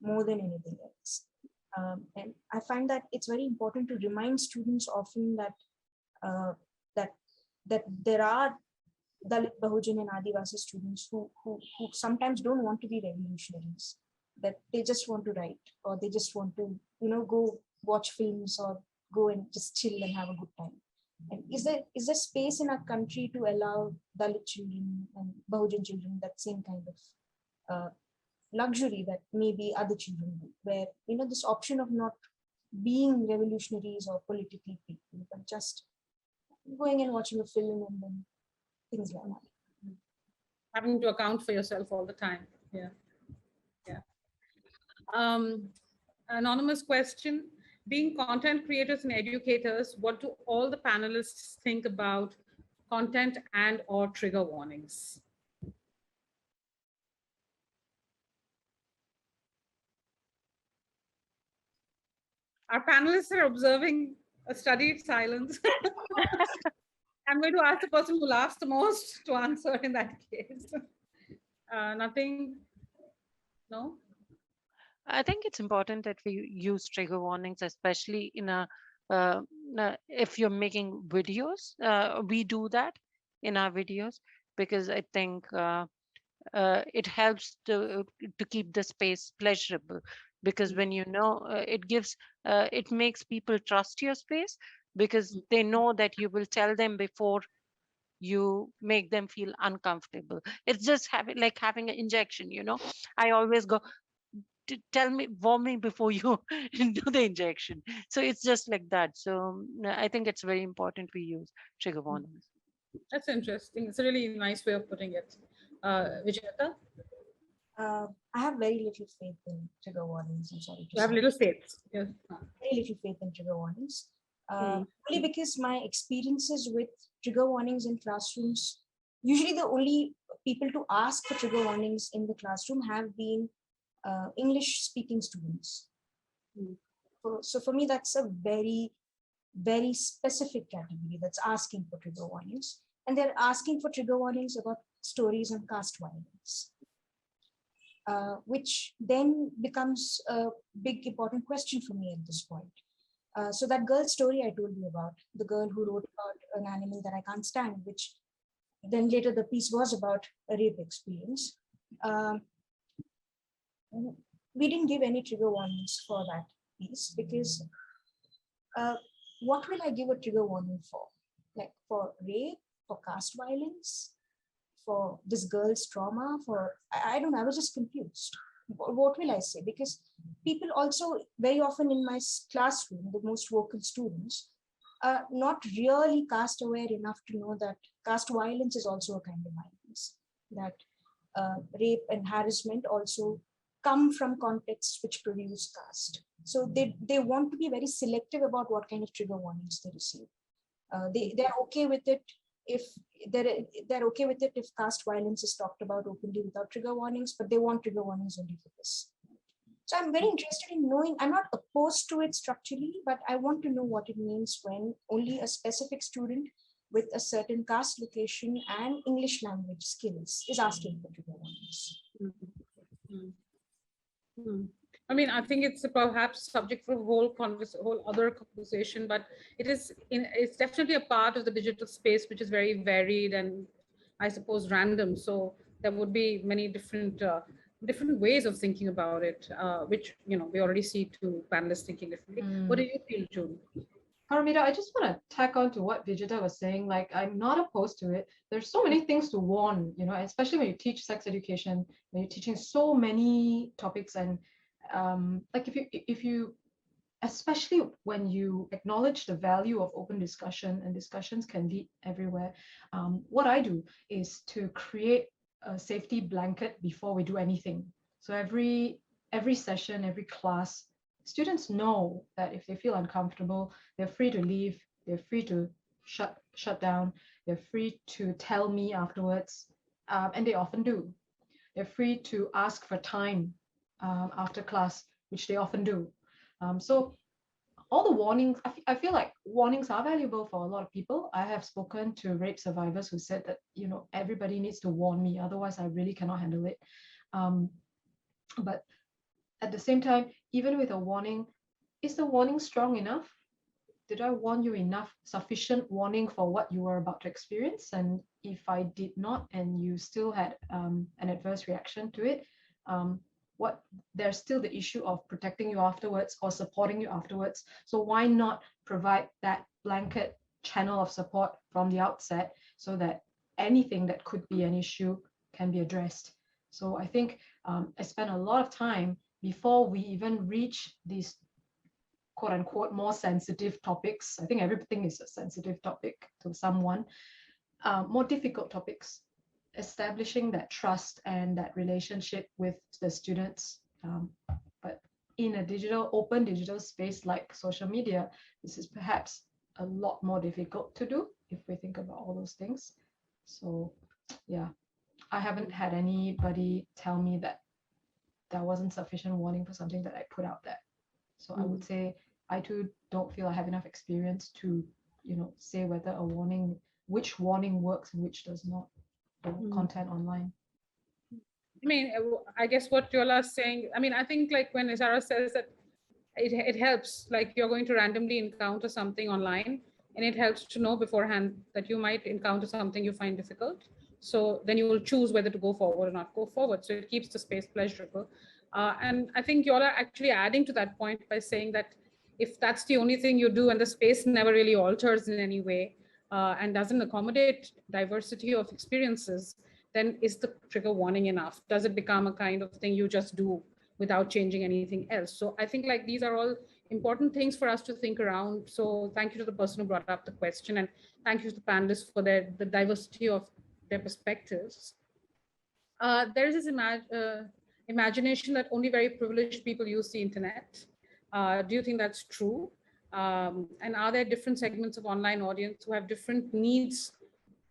more than anything else. And I find that it's very important to remind students often that that there are Dalit, Bahujan, and Adivasi students who sometimes don't want to be revolutionaries, that they just want to write, or they just want to go watch films or go and just chill and have a good time. And is there space in our country to allow Dalit children and Bahujan children that same kind of luxury that maybe other children do, where this option of not being revolutionaries or politically people, but just going and watching a film and then things like that. Having to account for yourself all the time. Yeah. Anonymous question. Being content creators and educators, what do all the panelists think about content and or trigger warnings? Our panelists are observing a studied silence. I'm going to ask the person who laughs the most to answer in that case. Nothing? No? I think it's important that we use trigger warnings, especially in if you're making videos. We do that in our videos because I think it helps to keep the space pleasurable. Because when it makes people trust your space because they know that you will tell them before you make them feel uncomfortable. It's just having an injection. I always go, warm me before you do the injection. So it's just like that. So I think it's very important we use trigger warnings. That's interesting. It's a really nice way of putting it. Vijeta? I have very little faith in trigger warnings. I'm sorry to You have say. little faith. Yes. Very little faith in trigger warnings. Only because my experiences with trigger warnings in classrooms, usually the only people to ask for trigger warnings in the classroom have been English speaking students. So for me, that's a very very specific category that's asking for trigger warnings. And they're asking for trigger warnings about stories on caste violence, which then becomes a big important question for me at this point. So that girl's story I told you about, the girl who wrote about an animal that I can't stand, which then later the piece was about a rape experience. We didn't give any trigger warnings for that piece because what will I give a trigger warning for? Like for rape, for caste violence, for this girl's trauma, for, I don't know, I was just confused. What will I say? Because people also very often in my classroom, the most vocal students, are not really caste aware enough to know that caste violence is also a kind of violence, that rape and harassment also come from contexts which produce caste. So they want to be very selective about what kind of trigger warnings they receive. They're okay with it if they're okay with it if caste violence is talked about openly without trigger warnings, but they want trigger warnings only for this. So I'm very interested in knowing, I'm not opposed to it structurally, but I want to know what it means when only a specific student with a certain caste location and English language skills is asking for trigger warnings. I mean, I think it's perhaps subject for a whole other conversation, but it's definitely a part of the digital space, which is very varied and I suppose random. So there would be many different ways of thinking about it, which, you know, we already see two panelists thinking differently. What do you feel, June? Paromita, I just want to tack on to what Vijeta was saying. Like, I'm not opposed to it. There's so many things to warn, you know, especially when you teach sex education, when you're teaching so many topics, and like if you, especially when you acknowledge the value of open discussion, and discussions can lead everywhere. What I do is to create a safety blanket before we do anything. So every session, every class, students know that if they feel uncomfortable, they're free to leave, they're free to shut down, they're free to tell me afterwards, and they often do. They're free to ask for time after class, which they often do. So all the warnings, I feel like warnings are valuable for a lot of people. I have spoken to rape survivors who said that, you know, everybody needs to warn me, otherwise I really cannot handle it. But at the same time, even with a warning, is the warning strong enough? Did I warn you enough, sufficient warning for what you were about to experience? And if I did not, and you still had an adverse reaction to it, there's still the issue of protecting you afterwards or supporting you afterwards. So why not provide that blanket channel of support from the outset so that anything that could be an issue can be addressed? So I think I spent a lot of time before we even reach these quote unquote more sensitive topics. I think everything is a sensitive topic to someone. More difficult topics, establishing that trust and that relationship with the students. But in a open digital space like social media, this is perhaps a lot more difficult to do if we think about all those things. So yeah, I haven't had anybody tell me that there wasn't sufficient warning for something that I put out there. So I would say I too don't feel I have enough experience to, you know, say whether which warning works and which does not for content online. I mean, I guess what Yola is saying, I mean, I think like when Neysara says that it helps, like you're going to randomly encounter something online, and it helps to know beforehand that you might encounter something you find difficult. So then you will choose whether to go forward or not go forward. So it keeps the space pleasurable. And I think Yola actually adding to that point by saying that if that's the only thing you do and the space never really alters in any way and doesn't accommodate diversity of experiences, then is the trigger warning enough? Does it become a kind of thing you just do without changing anything else? So I think like these are all important things for us to think around. So thank you to the person who brought up the question, and thank you to the panelists for the diversity of their perspectives. There is this imagination that only very privileged people use the internet. Do you think that's true? And are there different segments of online audience who have different needs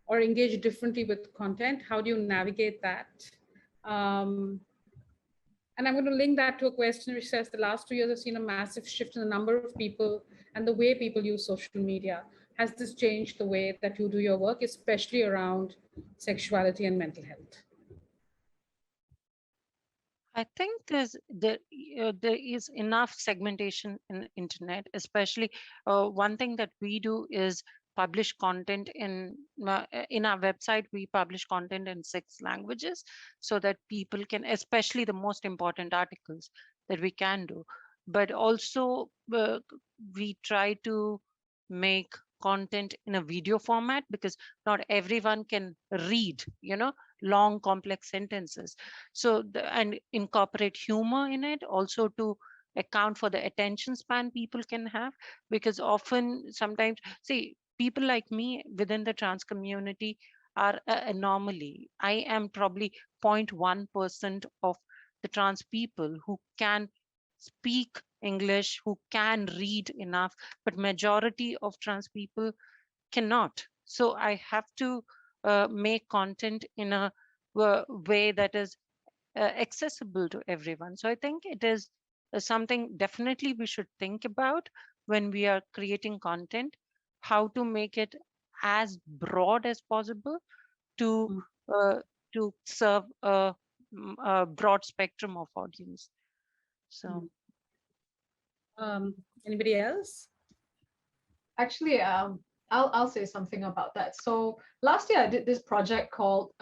or engage differently with content? How do you navigate that? And I'm going to link that to a question which says the last 2 years have seen a massive shift in the number of people and the way people use social media. Has this changed the way that you do your work, especially around sexuality and mental health? I think there is enough segmentation in internet, especially one thing that we do is publish content in our website. We publish content in 6 languages so that people can, especially the most important articles that we can do, but also we try to make content in a video format because not everyone can read, long complex sentences. So and incorporate humor in it also to account for the attention span people can have, because often sometimes, see, people like me within the trans community are an anomaly. I am probably 0.1% of the trans people who can speak English, who can read enough, but majority of trans people cannot. So I have to make content in a way that is accessible to everyone. So I think it is something definitely we should think about when we are creating content, how to make it as broad as possible to serve a broad spectrum of audience. So anybody else? Actually, I'll say something about that. So last year I did this project called,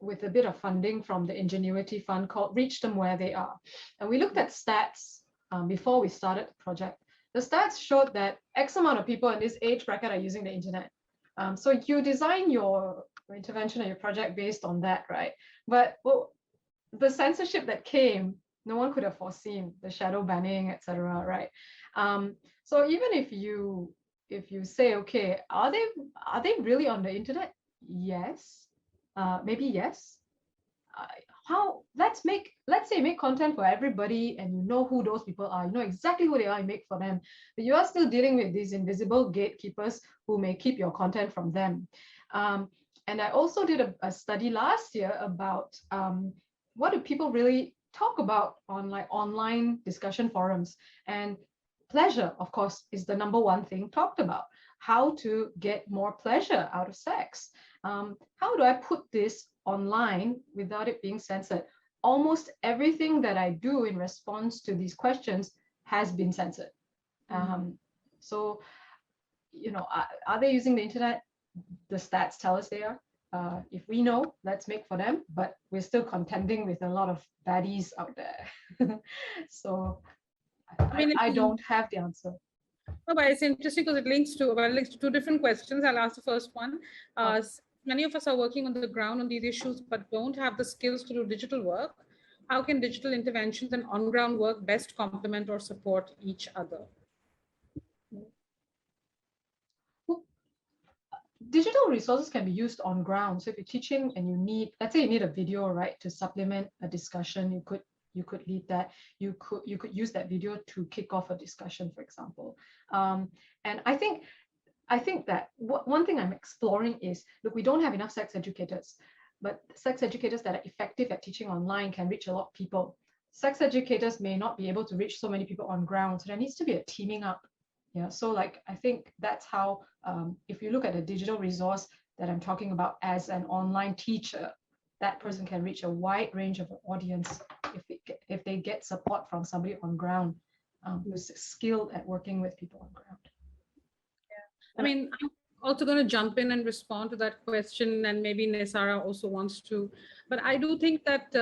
with a bit of funding from the Ingenuity Fund, called Reach Them Where They Are. And we looked at stats before we started the project. The stats showed that X amount of people in this age bracket are using the internet. So you design your intervention or your project based on that, right? But the censorship that came, no one could have foreseen, the shadow banning, etc., right? So even if you say, okay, are they really on the internet? Yes, maybe yes. Let's say make content for everybody, and you know who those people are, you know exactly who they are, and make for them. But you are still dealing with these invisible gatekeepers who may keep your content from them. And I also did a study last year about what do people really talk about on like online discussion forums. And pleasure, of course, is the number one thing talked about. How to get more pleasure out of sex. How do I put this online without it being censored? Almost everything that I do in response to these questions has been censored. So, are they using the internet? The stats tell us they are. If we know, let's make for them, but we're still contending with a lot of baddies out there. So I don't have the answer. No, but it's interesting because it links to 2 different questions. I'll ask the first one. Many of us are working on the ground on these issues, but don't have the skills to do digital work. How can digital interventions and on-ground work best complement or support each other? Digital resources can be used on ground. So if you're teaching and you need, let's say you need a video, right, to supplement a discussion, you could lead that. You could use that video to kick off a discussion, for example. And I think that one thing I'm exploring is, look, we don't have enough sex educators, but sex educators that are effective at teaching online can reach a lot of people. Sex educators may not be able to reach so many people on ground, so there needs to be a teaming up. Yeah, so like I think that's how, if you look at a digital resource that I'm talking about as an online teacher, that person can reach a wide range of audience if they get support from somebody on ground who's skilled at working with people on ground. I mean, I'm also going to jump in and respond to that question, and maybe Neysara also wants to. But I do think that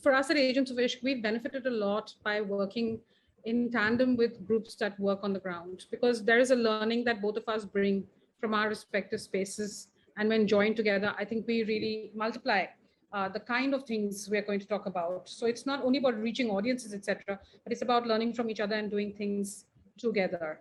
for us at Agents of Ishq, we've benefited a lot by working in tandem with groups that work on the ground, because there is a learning that both of us bring from our respective spaces. And when joined together, I think we really multiply the kind of things we're going to talk about. So it's not only about reaching audiences, etc., but it's about learning from each other and doing things together.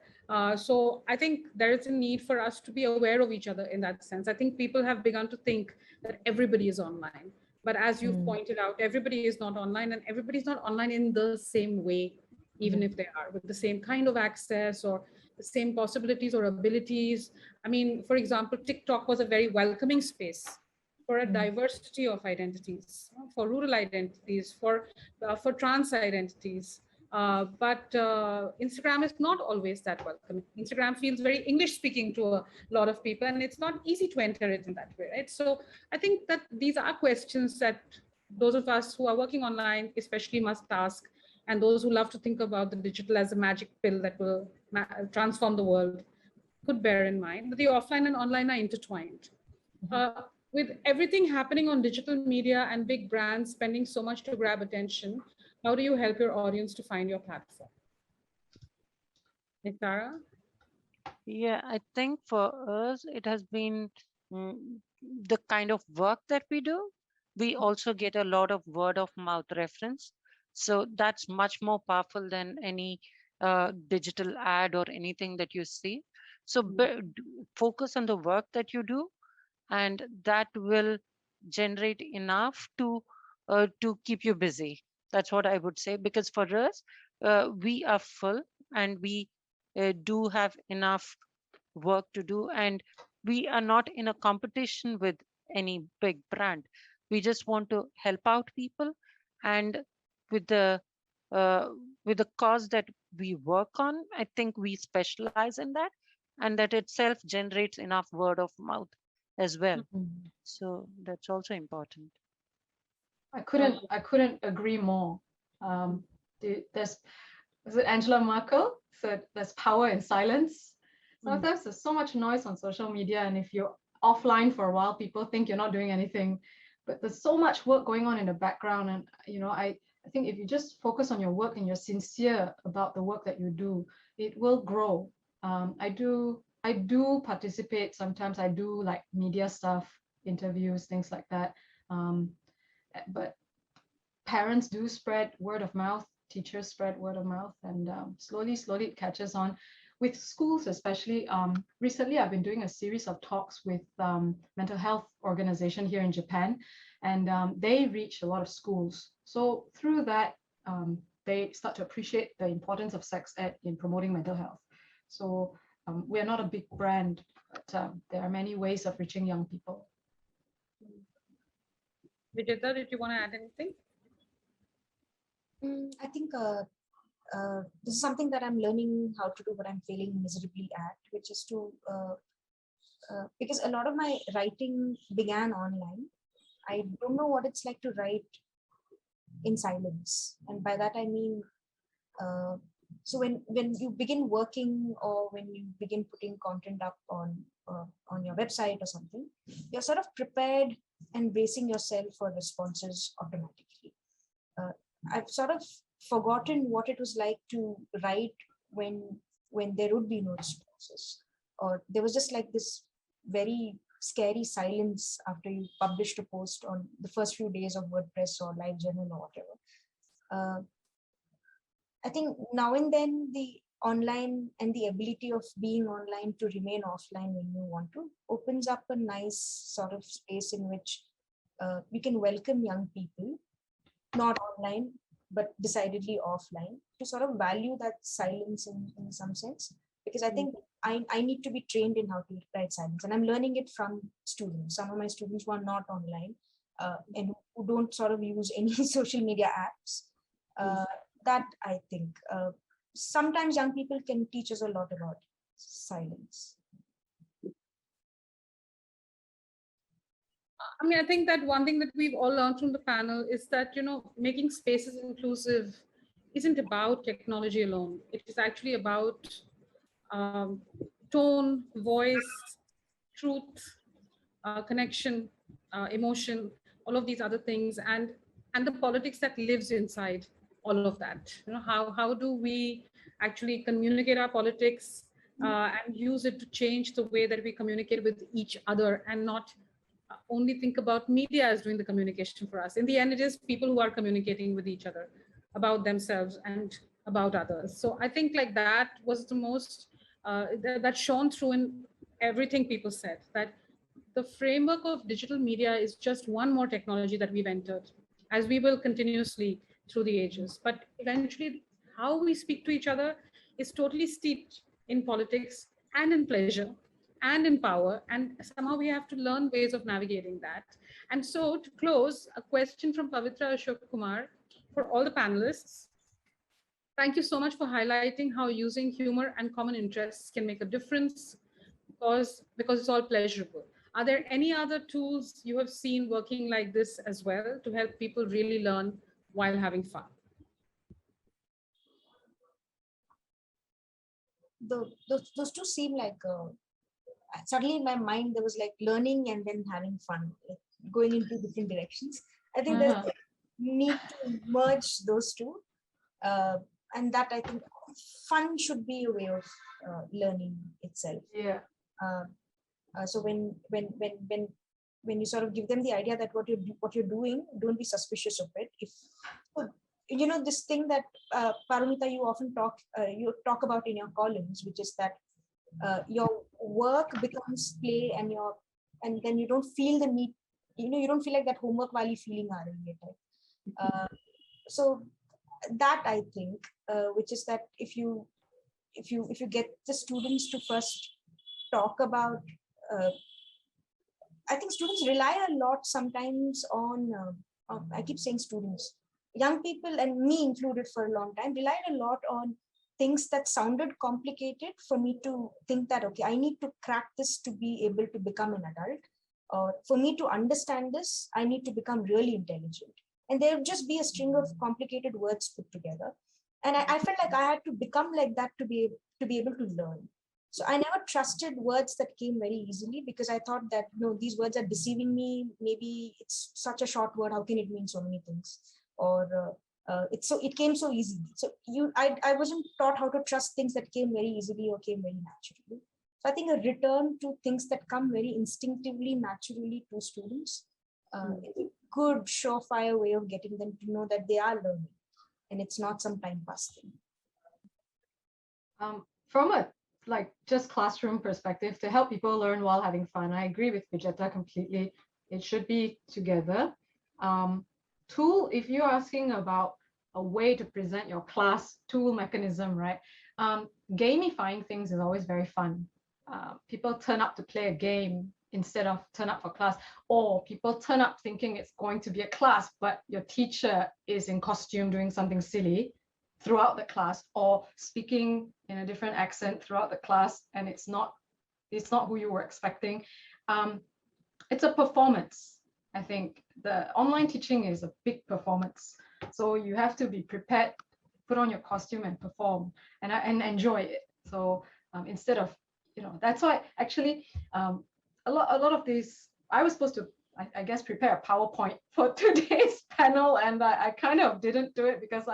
So I think there is a need for us to be aware of each other in that sense. I think people have begun to think that everybody is online. But as you've pointed out, everybody is not online, and everybody's not online in the same way, even if they are with the same kind of access or the same possibilities or abilities. I mean, for example, TikTok was a very welcoming space for a diversity of identities, for rural identities, for trans identities. But Instagram is not always that welcoming. Instagram feels very English speaking to a lot of people, and it's not easy to enter it in that way, right? So I think that these are questions that those of us who are working online especially must ask, and those who love to think about the digital as a magic pill that will transform the world could bear in mind that the offline and online are intertwined. With everything happening on digital media and big brands spending so much to grab attention, how do you help your audience to find your platform? Neysara? Yeah, I think for us, it has been the kind of work that we do. We also get a lot of word of mouth reference. So that's much more powerful than any digital ad or anything that you see. So focus on the work that you do, and that will generate enough to keep you busy. That's what I would say, because for us, we are full, and we do have enough work to do, and we are not in a competition with any big brand. We just want to help out people, and with the uh, with the cause that we work on, I think we specialize in that, and that itself generates enough word of mouth as well. So that's also important. I couldn't agree more. There's is it Angela Merkel said there's power in silence. Sometimes there's so much noise on social media, and if you're offline for a while, people think you're not doing anything, but there's so much work going on in the background. And I think if you just focus on your work and you're sincere about the work that you do, it will grow. I do participate sometimes. I do like media stuff, interviews, things like that. But parents do spread word of mouth, teachers spread word of mouth, and slowly it catches on. With schools especially, recently I've been doing a series of talks with mental health organization here in Japan, and they reach a lot of schools. So through that, they start to appreciate the importance of sex ed in promoting mental health. So we are not a big brand, but there are many ways of reaching young people. Vijeta, did you want to add anything? I think this is something that I'm learning how to do, but I'm failing miserably at, which is to, because a lot of my writing began online. I don't know what it's like to write in silence. And by that, I mean, so when you begin working, or when you begin putting content up on your website or something, you're sort of prepared and bracing yourself for responses automatically. I've sort of forgotten what it was like to write when there would be no responses, or there was just like this very scary silence after you published a post on the first few days of WordPress or LiveJournal or whatever. I think now and then the online and the ability of being online to remain offline when you want to opens up a nice sort of space in which you can welcome young people, not online, but decidedly offline, to sort of value that silence in some sense. Because I think I need to be trained in how to write silence. And I'm learning it from students. Some of my students who are not online and who don't sort of use any social media apps. That I think sometimes young people can teach us a lot about silence. I mean, I think that one thing that we've all learned from the panel is that, making spaces inclusive isn't about technology alone. It is actually about tone, voice, truth, connection, emotion, all of these other things, and the politics that lives inside all of that. How do we actually communicate our politics and use it to change the way that we communicate with each other, and not only think about media as doing the communication for us. In the end, it is people who are communicating with each other about themselves and about others. So I think like that was the most, that shone through in everything people said, that the framework of digital media is just one more technology that we've entered, as we will continuously through the ages. But eventually, how we speak to each other is totally steeped in politics and in pleasure. and empower. And somehow we have to learn ways of navigating that. And so to close, a question from Pavitra Ashok Kumar for all the panelists. Thank you so much for highlighting how using humor and common interests can make a difference because it's all pleasurable. Are there any other tools you have seen working like this as well to help people really learn while having fun? Those two seem like suddenly in my mind there was like learning and then having fun, like going into different directions. I think there's a need to merge those two, and that I think fun should be a way of learning itself. Yeah. So when you sort of give them the idea that what you're doing, don't be suspicious of it. If you know this thing that Paromita, you often talk about in your columns, which is that your work becomes play, and then you don't feel the need, you don't feel like that homework while you're feeling RLA. So that I think, which is that if you get the students to first talk about, I think students rely a lot sometimes on I keep saying students, young people, and me included for a long time, relied a lot on things that sounded complicated for me to think that, okay, I need to crack this to be able to become an adult. Or for me to understand this, I need to become really intelligent. And there would just be a string of complicated words put together. And I felt like I had to become like that to be able to learn. So I never trusted words that came very easily, because I thought that, no, these words are deceiving me. Maybe it's such a short word. How can it mean so many things? Or it came so easily. So I wasn't taught how to trust things that came very easily or came very naturally. So I think a return to things that come very instinctively, naturally to students is a good, surefire way of getting them to know that they are learning, and it's not some time pass thing. From a just classroom perspective, to help people learn while having fun, I agree with Vijeta completely. It should be together. Tool, if you're asking about a way to present your class, tool mechanism, right? Gamifying things is always very fun. People turn up to play a game instead of turn up for class, or people turn up thinking it's going to be a class, but your teacher is in costume doing something silly throughout the class, or speaking in a different accent throughout the class, and it's not who you were expecting. It's a performance. I think the online teaching is a big performance, so you have to be prepared, put on your costume and perform and enjoy it. So instead of, that's why actually a lot of these, I was supposed to, I guess, prepare a PowerPoint for today's panel, and I kind of didn't do it because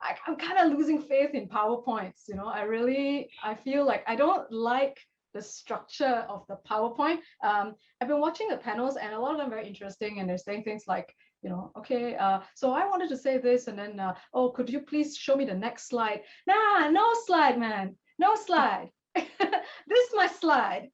I'm kind of losing faith in PowerPoints. I feel like I don't like the structure of the PowerPoint. I've been watching the panels, and a lot of them are very interesting, and they're saying things like, okay, so I wanted to say this, and then, oh, could you please show me the next slide? Nah, no slide, man, no slide. This is my slide.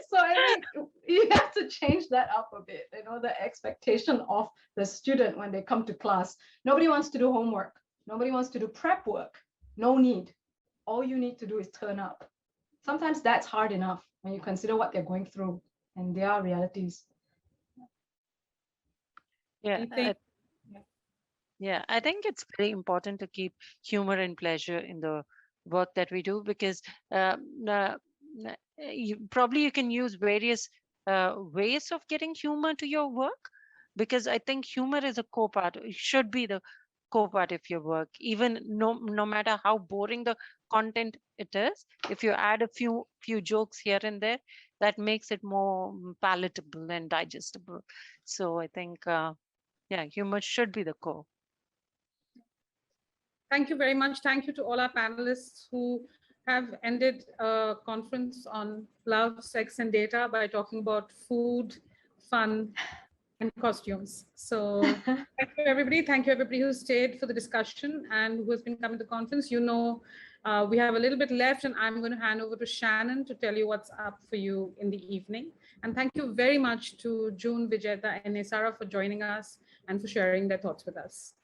So I think you have to change that up a bit, the expectation of the student when they come to class. Nobody wants to do homework. Nobody wants to do prep work. No need. All you need to do is turn up. Sometimes that's hard enough when you consider what they're going through, and there are realities. Yeah, I think it's very important to keep humor and pleasure in the work that we do, because you can use various ways of getting humor to your work, because I think humor is a core part. It should be the core part of your work, even no matter how boring the content it is. If you add a few jokes here and there, that makes it more palatable and digestible. So I think humor should be the core. Thank you very much. Thank you to all our panelists who have ended a conference on love, sex, and data by talking about food, fun, and costumes. So thank you, everybody. Thank you, everybody who stayed for the discussion and who has been coming to the conference. We have a little bit left, and I'm going to hand over to Shannon to tell you what's up for you in the evening. And thank you very much to June, Vijayda, and Neysara for joining us and for sharing their thoughts with us.